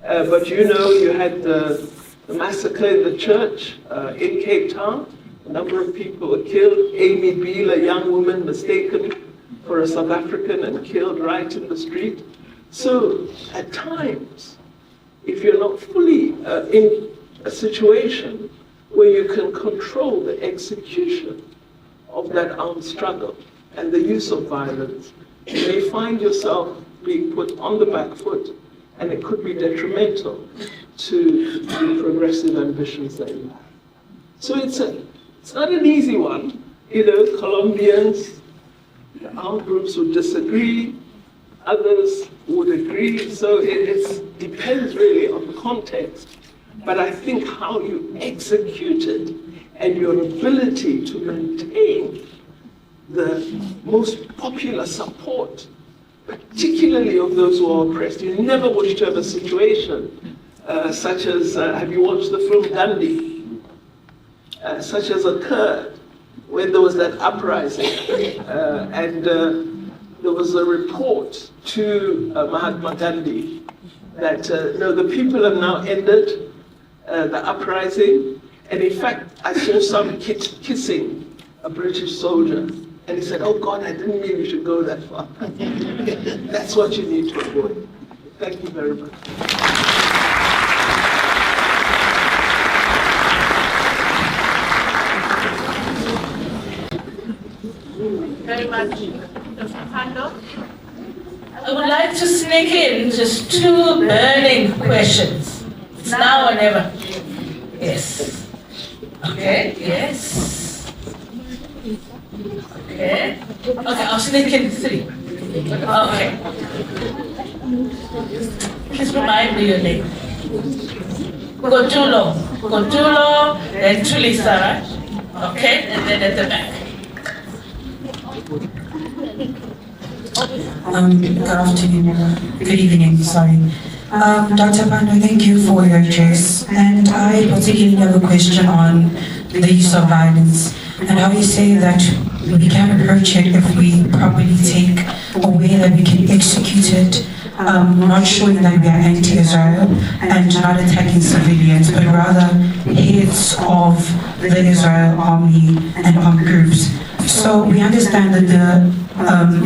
But you know, you had the massacre in the church in Cape Town. A number of people were killed. Amy Beale, a young woman mistaken for a South African and killed right in the street. So at times, if you're not fully in a situation where you can control the execution of that armed struggle and the use of violence, you may find yourself being put on the back foot, and it could be detrimental to the progressive ambitions that you have. So it's not an easy one. You know, Colombians, the armed groups would disagree, others would agree, so it depends really on the context. But I think how you execute it and your ability to maintain the most popular support, particularly of those who are oppressed. You never wish to have a situation such as, have you watched the film Gandhi? Such as occurred when there was that uprising and there was a report to Mahatma Gandhi that no, the people have now ended the uprising, and in fact I saw some kid kissing a British soldier. And he said, oh God, I didn't mean we should go that far. That's what you need to avoid. Thank you very much. Very much. would like to sneak in just 2 burning questions. It's now or never. Yes. Okay, yes. Okay. Okay, I'll sneak in 3. Okay. Please remind me your name. Gotulo, then Tulisa, right? Okay, and then at the back. Good afternoon, good evening, sorry. Dr. Pandor, thank you for your address. And I particularly have a question on the use of violence and how you say that we can approach it if we properly take a way that we can execute it, not showing that we are anti-Israel and not attacking civilians, but rather heads of the Israel army and armed groups. So we understand that the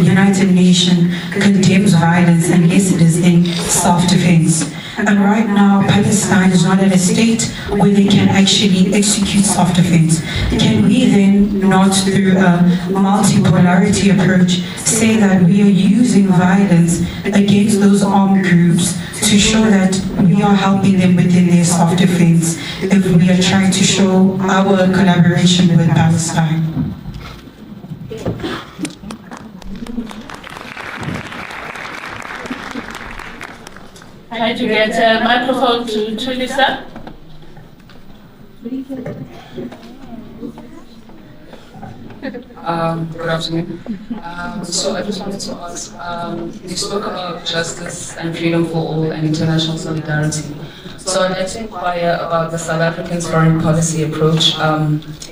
United Nations condemns violence unless it is in self-defense. And right now, Palestine is not in a state where they can actually execute self-defense. Can we then, not through a multipolarity approach, say that we are using violence against those armed groups to show that we are helping them within their self-defense if we are trying to show our collaboration with Palestine? Try to get a microphone to Lisa. Good afternoon. So I just wanted to ask, you spoke about justice and freedom for all and international solidarity. So I'd like to inquire about the South African's foreign policy approach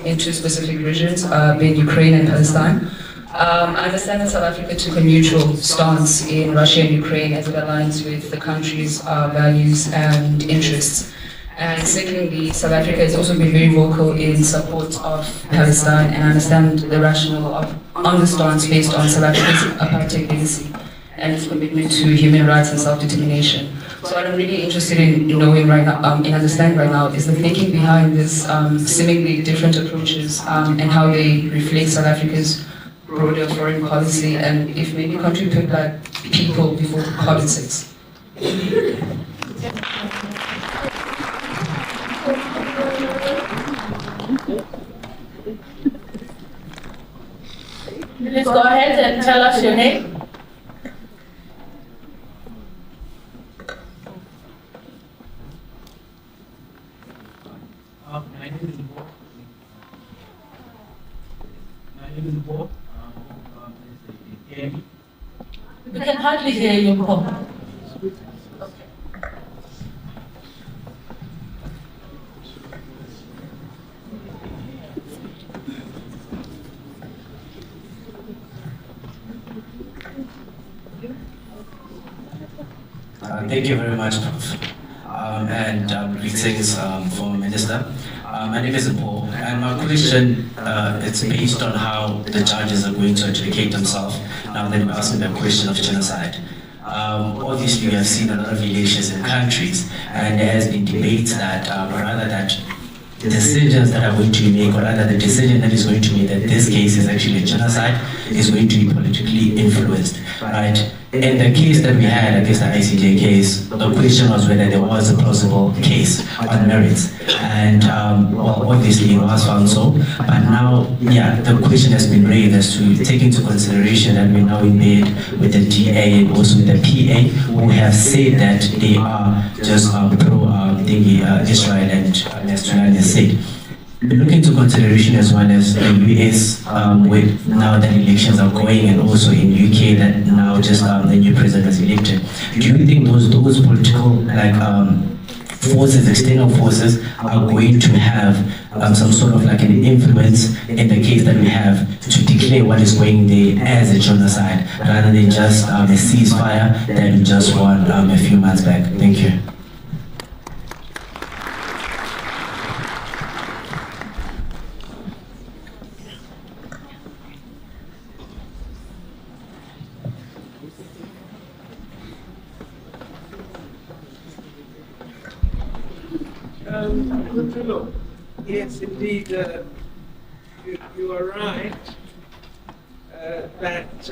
in 2 specific regions, being Ukraine and Palestine. I understand that South Africa took a neutral stance in Russia and Ukraine as it aligns with the country's values and interests. And secondly, South Africa has also been very vocal in support of Palestine, and I understand the rationale on the stance based on South Africa's apartheid legacy and its commitment to human rights and self-determination. So what I'm really interested in knowing right now, in understanding right now, is the thinking behind this seemingly different approaches and how they reflect South Africa's broader foreign policy, and if maybe country put like people before politics. Please go ahead and tell us your name. My name is Bo. We can hardly hear you, Paul. Thank you very much, Prof. And greetings, former Minister. My name is Paul, and my question it's based on how the judges are going to adjudicate themselves now that we're asking the question of genocide. Obviously, we have seen a lot of elections in countries, and there has been debates that rather that the decisions that are going to be made, or rather the decision that is going to be made that this case is actually a genocide, is going to be politically influenced, right? In the case that we had against the ICJ case, the question was whether there was a plausible case on merits, and well, obviously it was found so, but now, yeah, the question has been raised as to take into consideration that we now in bed with the DA and also with the PA, who have said that they are just pro-Israel, and as Tulani has said. Look into consideration as well as the US, with now that elections are going, and also in UK that now just the new president was elected. Do you think those political forces, external forces, are going to have some sort of like an influence in the case that we have to declare what is going there as a genocide, rather than just a ceasefire that we just won a few months back? Thank you. Yes, indeed, you are right that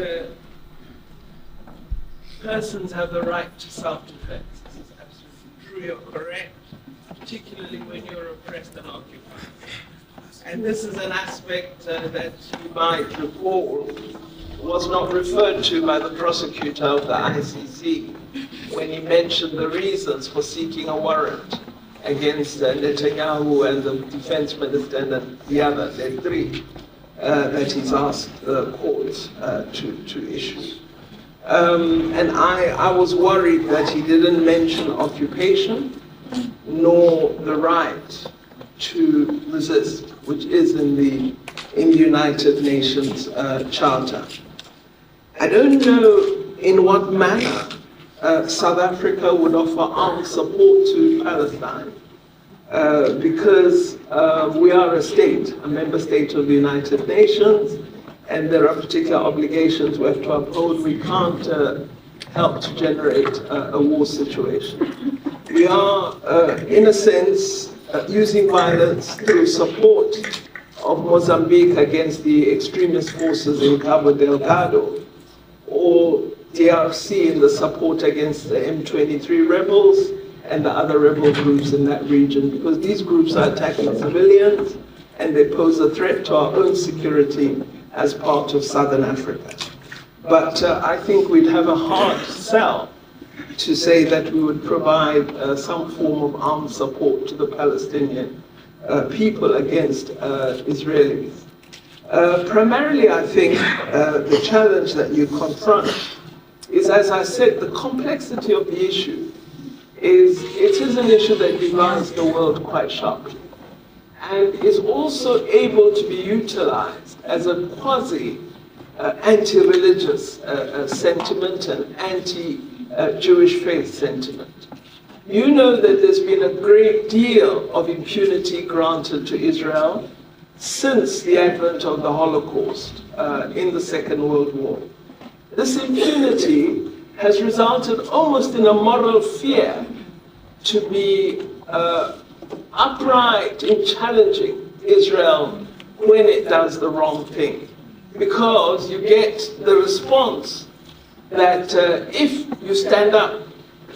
persons have the right to self-defense. This is absolutely true, you're correct, particularly when you're oppressed and occupied. And this is an aspect that you might recall was not referred to by the prosecutor of the ICC when he mentioned the reasons for seeking a warrant against Netanyahu and the defense minister and the other, the three, that he's asked the courts to issue. And I was worried that he didn't mention occupation nor the right to resist, which is in the United Nations Charter. I don't know in what manner South Africa would offer armed support to Palestine because we are a state, a member state of the United Nations, and there are particular obligations we have to uphold. We can't help to generate a war situation. We are, in a sense, using violence through support of Mozambique against the extremist forces in Cabo Delgado, or DRC in the support against the M23 rebels and the other rebel groups in that region, because these groups are attacking civilians and they pose a threat to our own security as part of Southern Africa. But I think we'd have a hard sell to say that we would provide some form of armed support to the Palestinian people against Israelis. Primarily, I think the challenge that you confront is, as I said, the complexity of the issue is it is an issue that divides the world quite sharply and is also able to be utilized as a quasi anti-religious sentiment and anti-Jewish faith sentiment. You know that there's been a great deal of impunity granted to Israel since the advent of the Holocaust in the Second World War. This impunity has resulted almost in a moral fear to be upright in challenging Israel when it does the wrong thing, because you get the response that if you stand up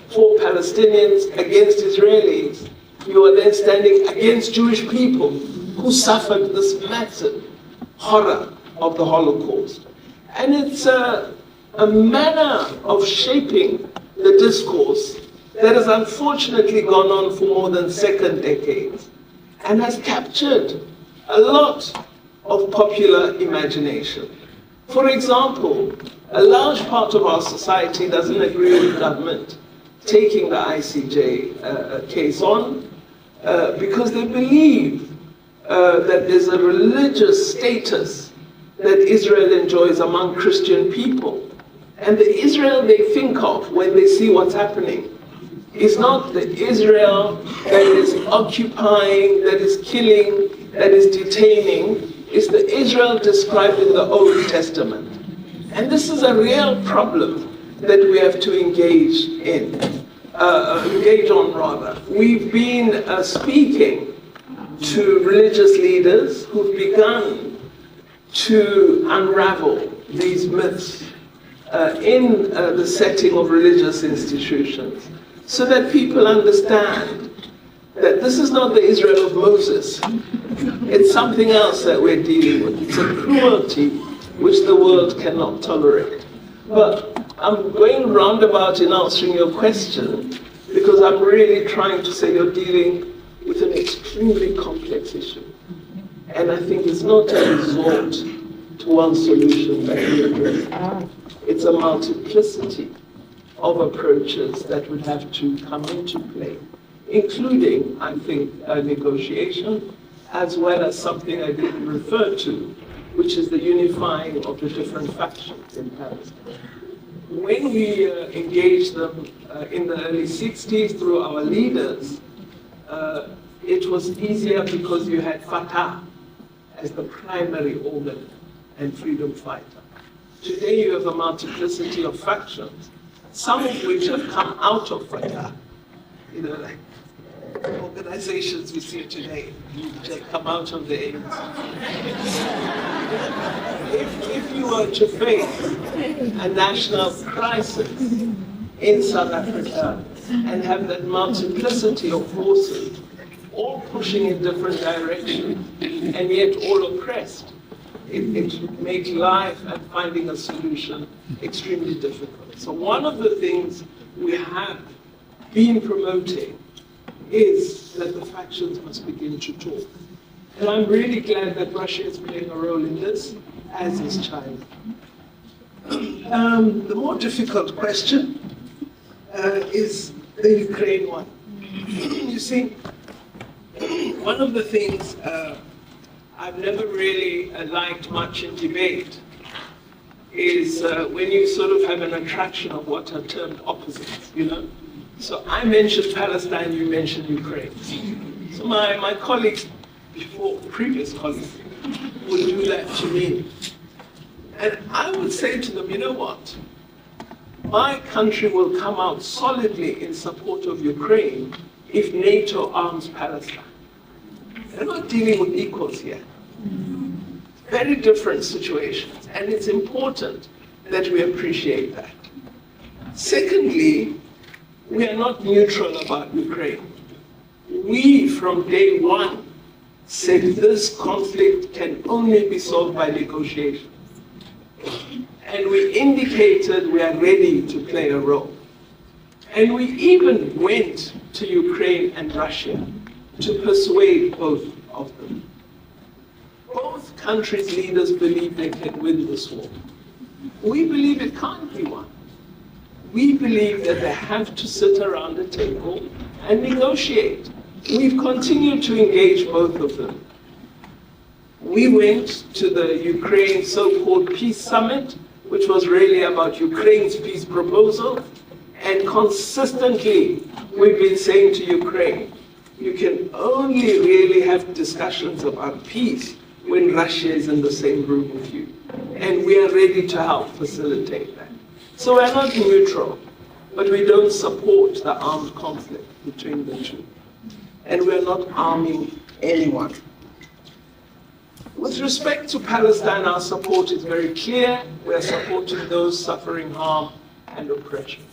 for Palestinians against Israelis, you are then standing against Jewish people who suffered this massive horror of the Holocaust. And it's a manner of shaping the discourse that has unfortunately gone on for more than second decades and has captured a lot of popular imagination. For example, a large part of our society doesn't agree with government taking the ICJ case on because they believe that there's a religious status that Israel enjoys among Christian people. And the Israel they think of when they see what's happening is not the Israel that is occupying, that is killing, that is detaining. It's the Israel described in the Old Testament. And this is a real problem that we have to engage on rather. We've been speaking to religious leaders who've begun to unravel these myths in the setting of religious institutions, so that people understand that this is not the Israel of Moses. It's something else that we're dealing with. It's a cruelty which the world cannot tolerate. But I'm going roundabout in answering your question because I'm really trying to say you're dealing with an extremely complex issue. And I think it's not a resort to one solution that we address. It's a multiplicity of approaches that would have to come into play, including, I think, a negotiation, as well as something I didn't refer to, which is the unifying of the different factions in Palestine. When we engaged them in the early 60s through our leaders, it was easier because you had Fatah as the primary organ and freedom fighter. Today you have a multiplicity of factions, some of which have come out of Fatah, like organizations we see today, which have come out of the 80s. If you were to face a national crisis in South Africa and have that multiplicity of forces, all pushing in different directions, and yet all oppressed, it would make life and finding a solution extremely difficult. So one of the things we have been promoting is that the factions must begin to talk. And I'm really glad that Russia is playing a role in this, as is China. The more difficult question is the Ukraine one. You see, one of the things I've never really liked much in debate is when you sort of have an attraction of what are termed opposites, you know? So I mentioned Palestine, you mentioned Ukraine. So my colleagues, previous colleagues, would do that to me. And I would say to them, you know what? My country will come out solidly in support of Ukraine if NATO arms Palestine. They're not dealing with equals here. Very different situations, and it's important that we appreciate that. Secondly, we are not neutral about Ukraine. We, from day one, said this conflict can only be solved by negotiation. And we indicated we are ready to play a role. And we even went to Ukraine and Russia to persuade both of them. Both countries' leaders believe they can win this war. We believe it can't be won. We believe that they have to sit around a table and negotiate. We've continued to engage both of them. We went to the Ukraine so-called peace summit, which was really about Ukraine's peace proposal, and consistently we've been saying to Ukraine, you can only really have discussions about peace when Russia is in the same room with you. And we are ready to help facilitate that. So we're not neutral, but we don't support the armed conflict between the two. And we're not arming anyone. With respect to Palestine, our support is very clear. We're supporting those suffering harm and oppression.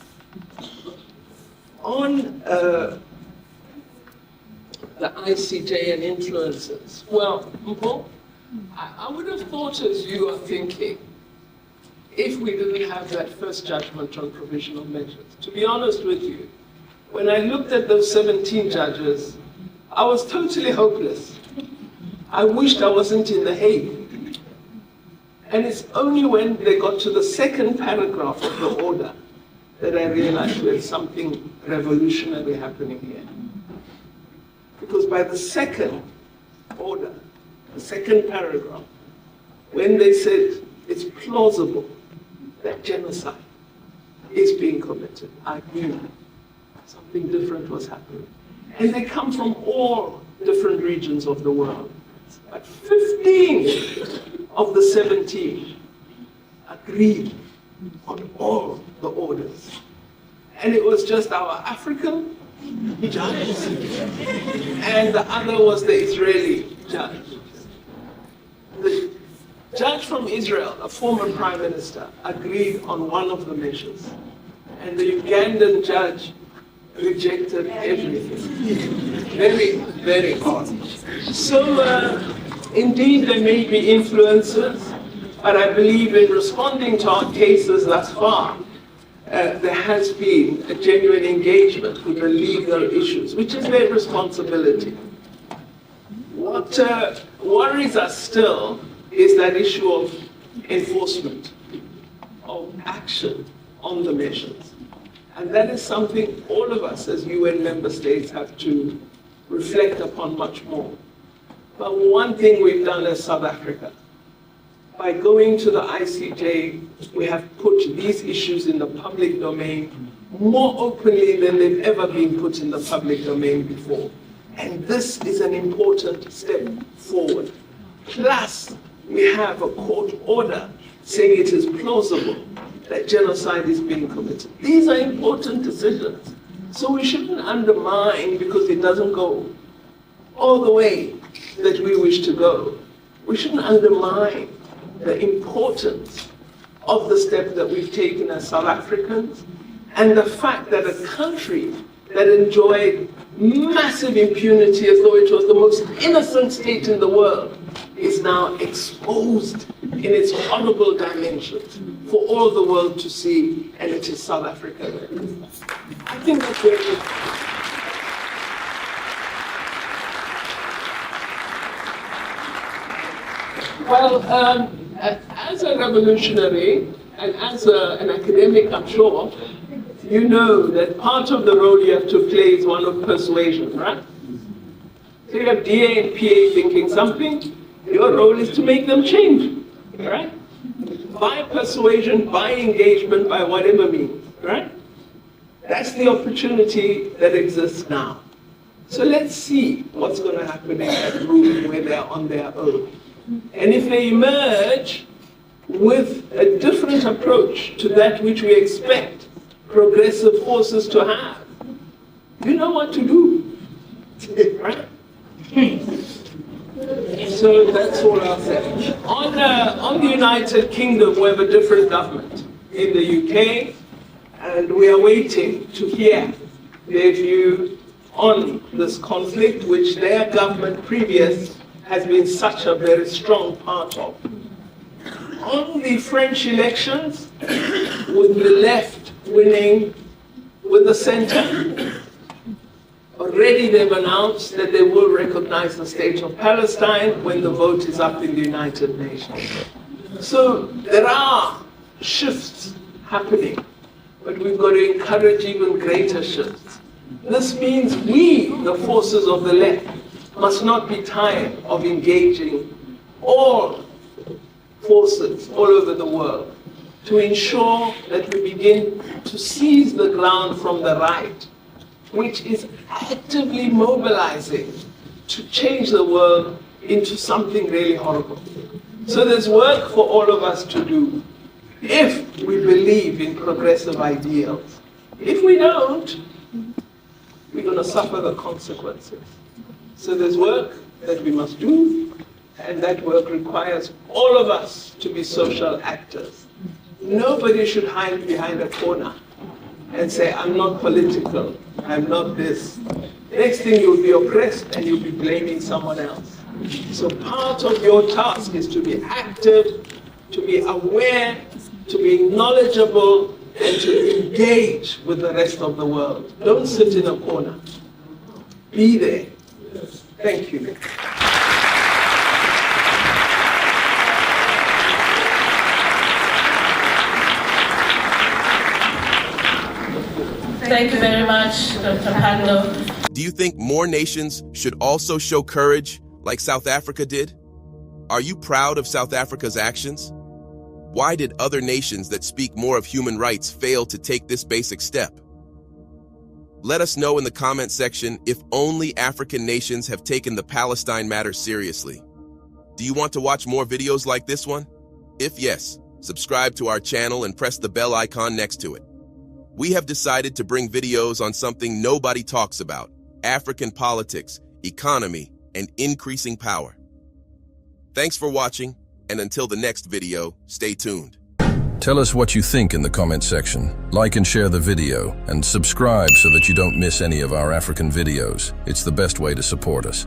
On the ICJ and influences, well, I would have thought as you are thinking, if we didn't have that first judgment on provisional measures. To be honest with you, when I looked at those 17 judges, I was totally hopeless. I wished I wasn't in The Hague. And it's only when they got to the second paragraph of the order that I realized there's something revolutionary happening here. Because by the second order, the second paragraph, when they said it's plausible that genocide is being committed, I knew something different was happening. And they come from all different regions of the world. But 15 of the 17 agreed on all the orders. And it was just our African judge, and the other was the Israeli judge. The judge from Israel, a former prime minister, agreed on one of the measures, and the Ugandan judge rejected everything. Very, very odd. So indeed there may be influences, but I believe in responding to our cases thus far, there has been a genuine engagement with the legal issues, which is their responsibility. What worries us still is that issue of enforcement, of action on the measures. And that is something all of us as UN member states have to reflect upon much more. But one thing we've done as South Africa, by going to the ICJ, we have put these issues in the public domain more openly than they've ever been put in the public domain before. And this is an important step forward. Plus, we have a court order saying it is plausible that genocide is being committed. These are important decisions. So we shouldn't shouldn't undermine, because it doesn't go all the way that we wish to go. We shouldn't undermine the importance of the step that we've taken as South Africans, and the fact that a country that enjoyed massive impunity as though it was the most innocent state in the world is now exposed in its horrible dimensions for all the world to see, and it is South Africa. I think that's very good. Well, as a revolutionary and as an academic, I'm sure, you know that part of the role you have to play is one of persuasion, right? So you have DA and PA thinking something, your role is to make them change, right? By persuasion, by engagement, by whatever means, right? That's the opportunity that exists now. So let's see what's going to happen in that room where they're on their own. And if they emerge with a different approach to that which we expect progressive forces to have, you know what to do, right? So that's all I'll say. On the United Kingdom, we have a different government in the UK, and we are waiting to hear their view on this conflict, which their government previous has been such a very strong part of. On the French elections, with the left winning with the center, already they've announced that they will recognize the state of Palestine when the vote is up in the United Nations. So there are shifts happening, but we've got to encourage even greater shifts. This means we, the forces of the left, must not be tired of engaging all forces all over the world to ensure that we begin to seize the ground from the right, which is actively mobilizing to change the world into something really horrible. So there's work for all of us to do if we believe in progressive ideals. If we don't, we're going to suffer the consequences. So there's work that we must do, and that work requires all of us to be social actors. Nobody should hide behind a corner and say, I'm not political, I'm not this. Next thing you'll be oppressed and you'll be blaming someone else. So part of your task is to be active, to be aware, to be knowledgeable, and to engage with the rest of the world. Don't sit in a corner. Be there. Thank you. Thank you very much, Dr. Pandor. Do you think more nations should also show courage like South Africa did? Are you proud of South Africa's actions? Why did other nations that speak more of human rights fail to take this basic step? Let us know in the comment section if only African nations have taken the Palestine matter seriously. Do you want to watch more videos like this one? If yes, subscribe to our channel and press the bell icon next to it. We have decided to bring videos on something nobody talks about: African politics, economy, and increasing power. Thanks for watching, and until the next video, stay tuned. Tell us what you think in the comment section. Like and share the video, and subscribe so that you don't miss any of our African videos. It's the best way to support us.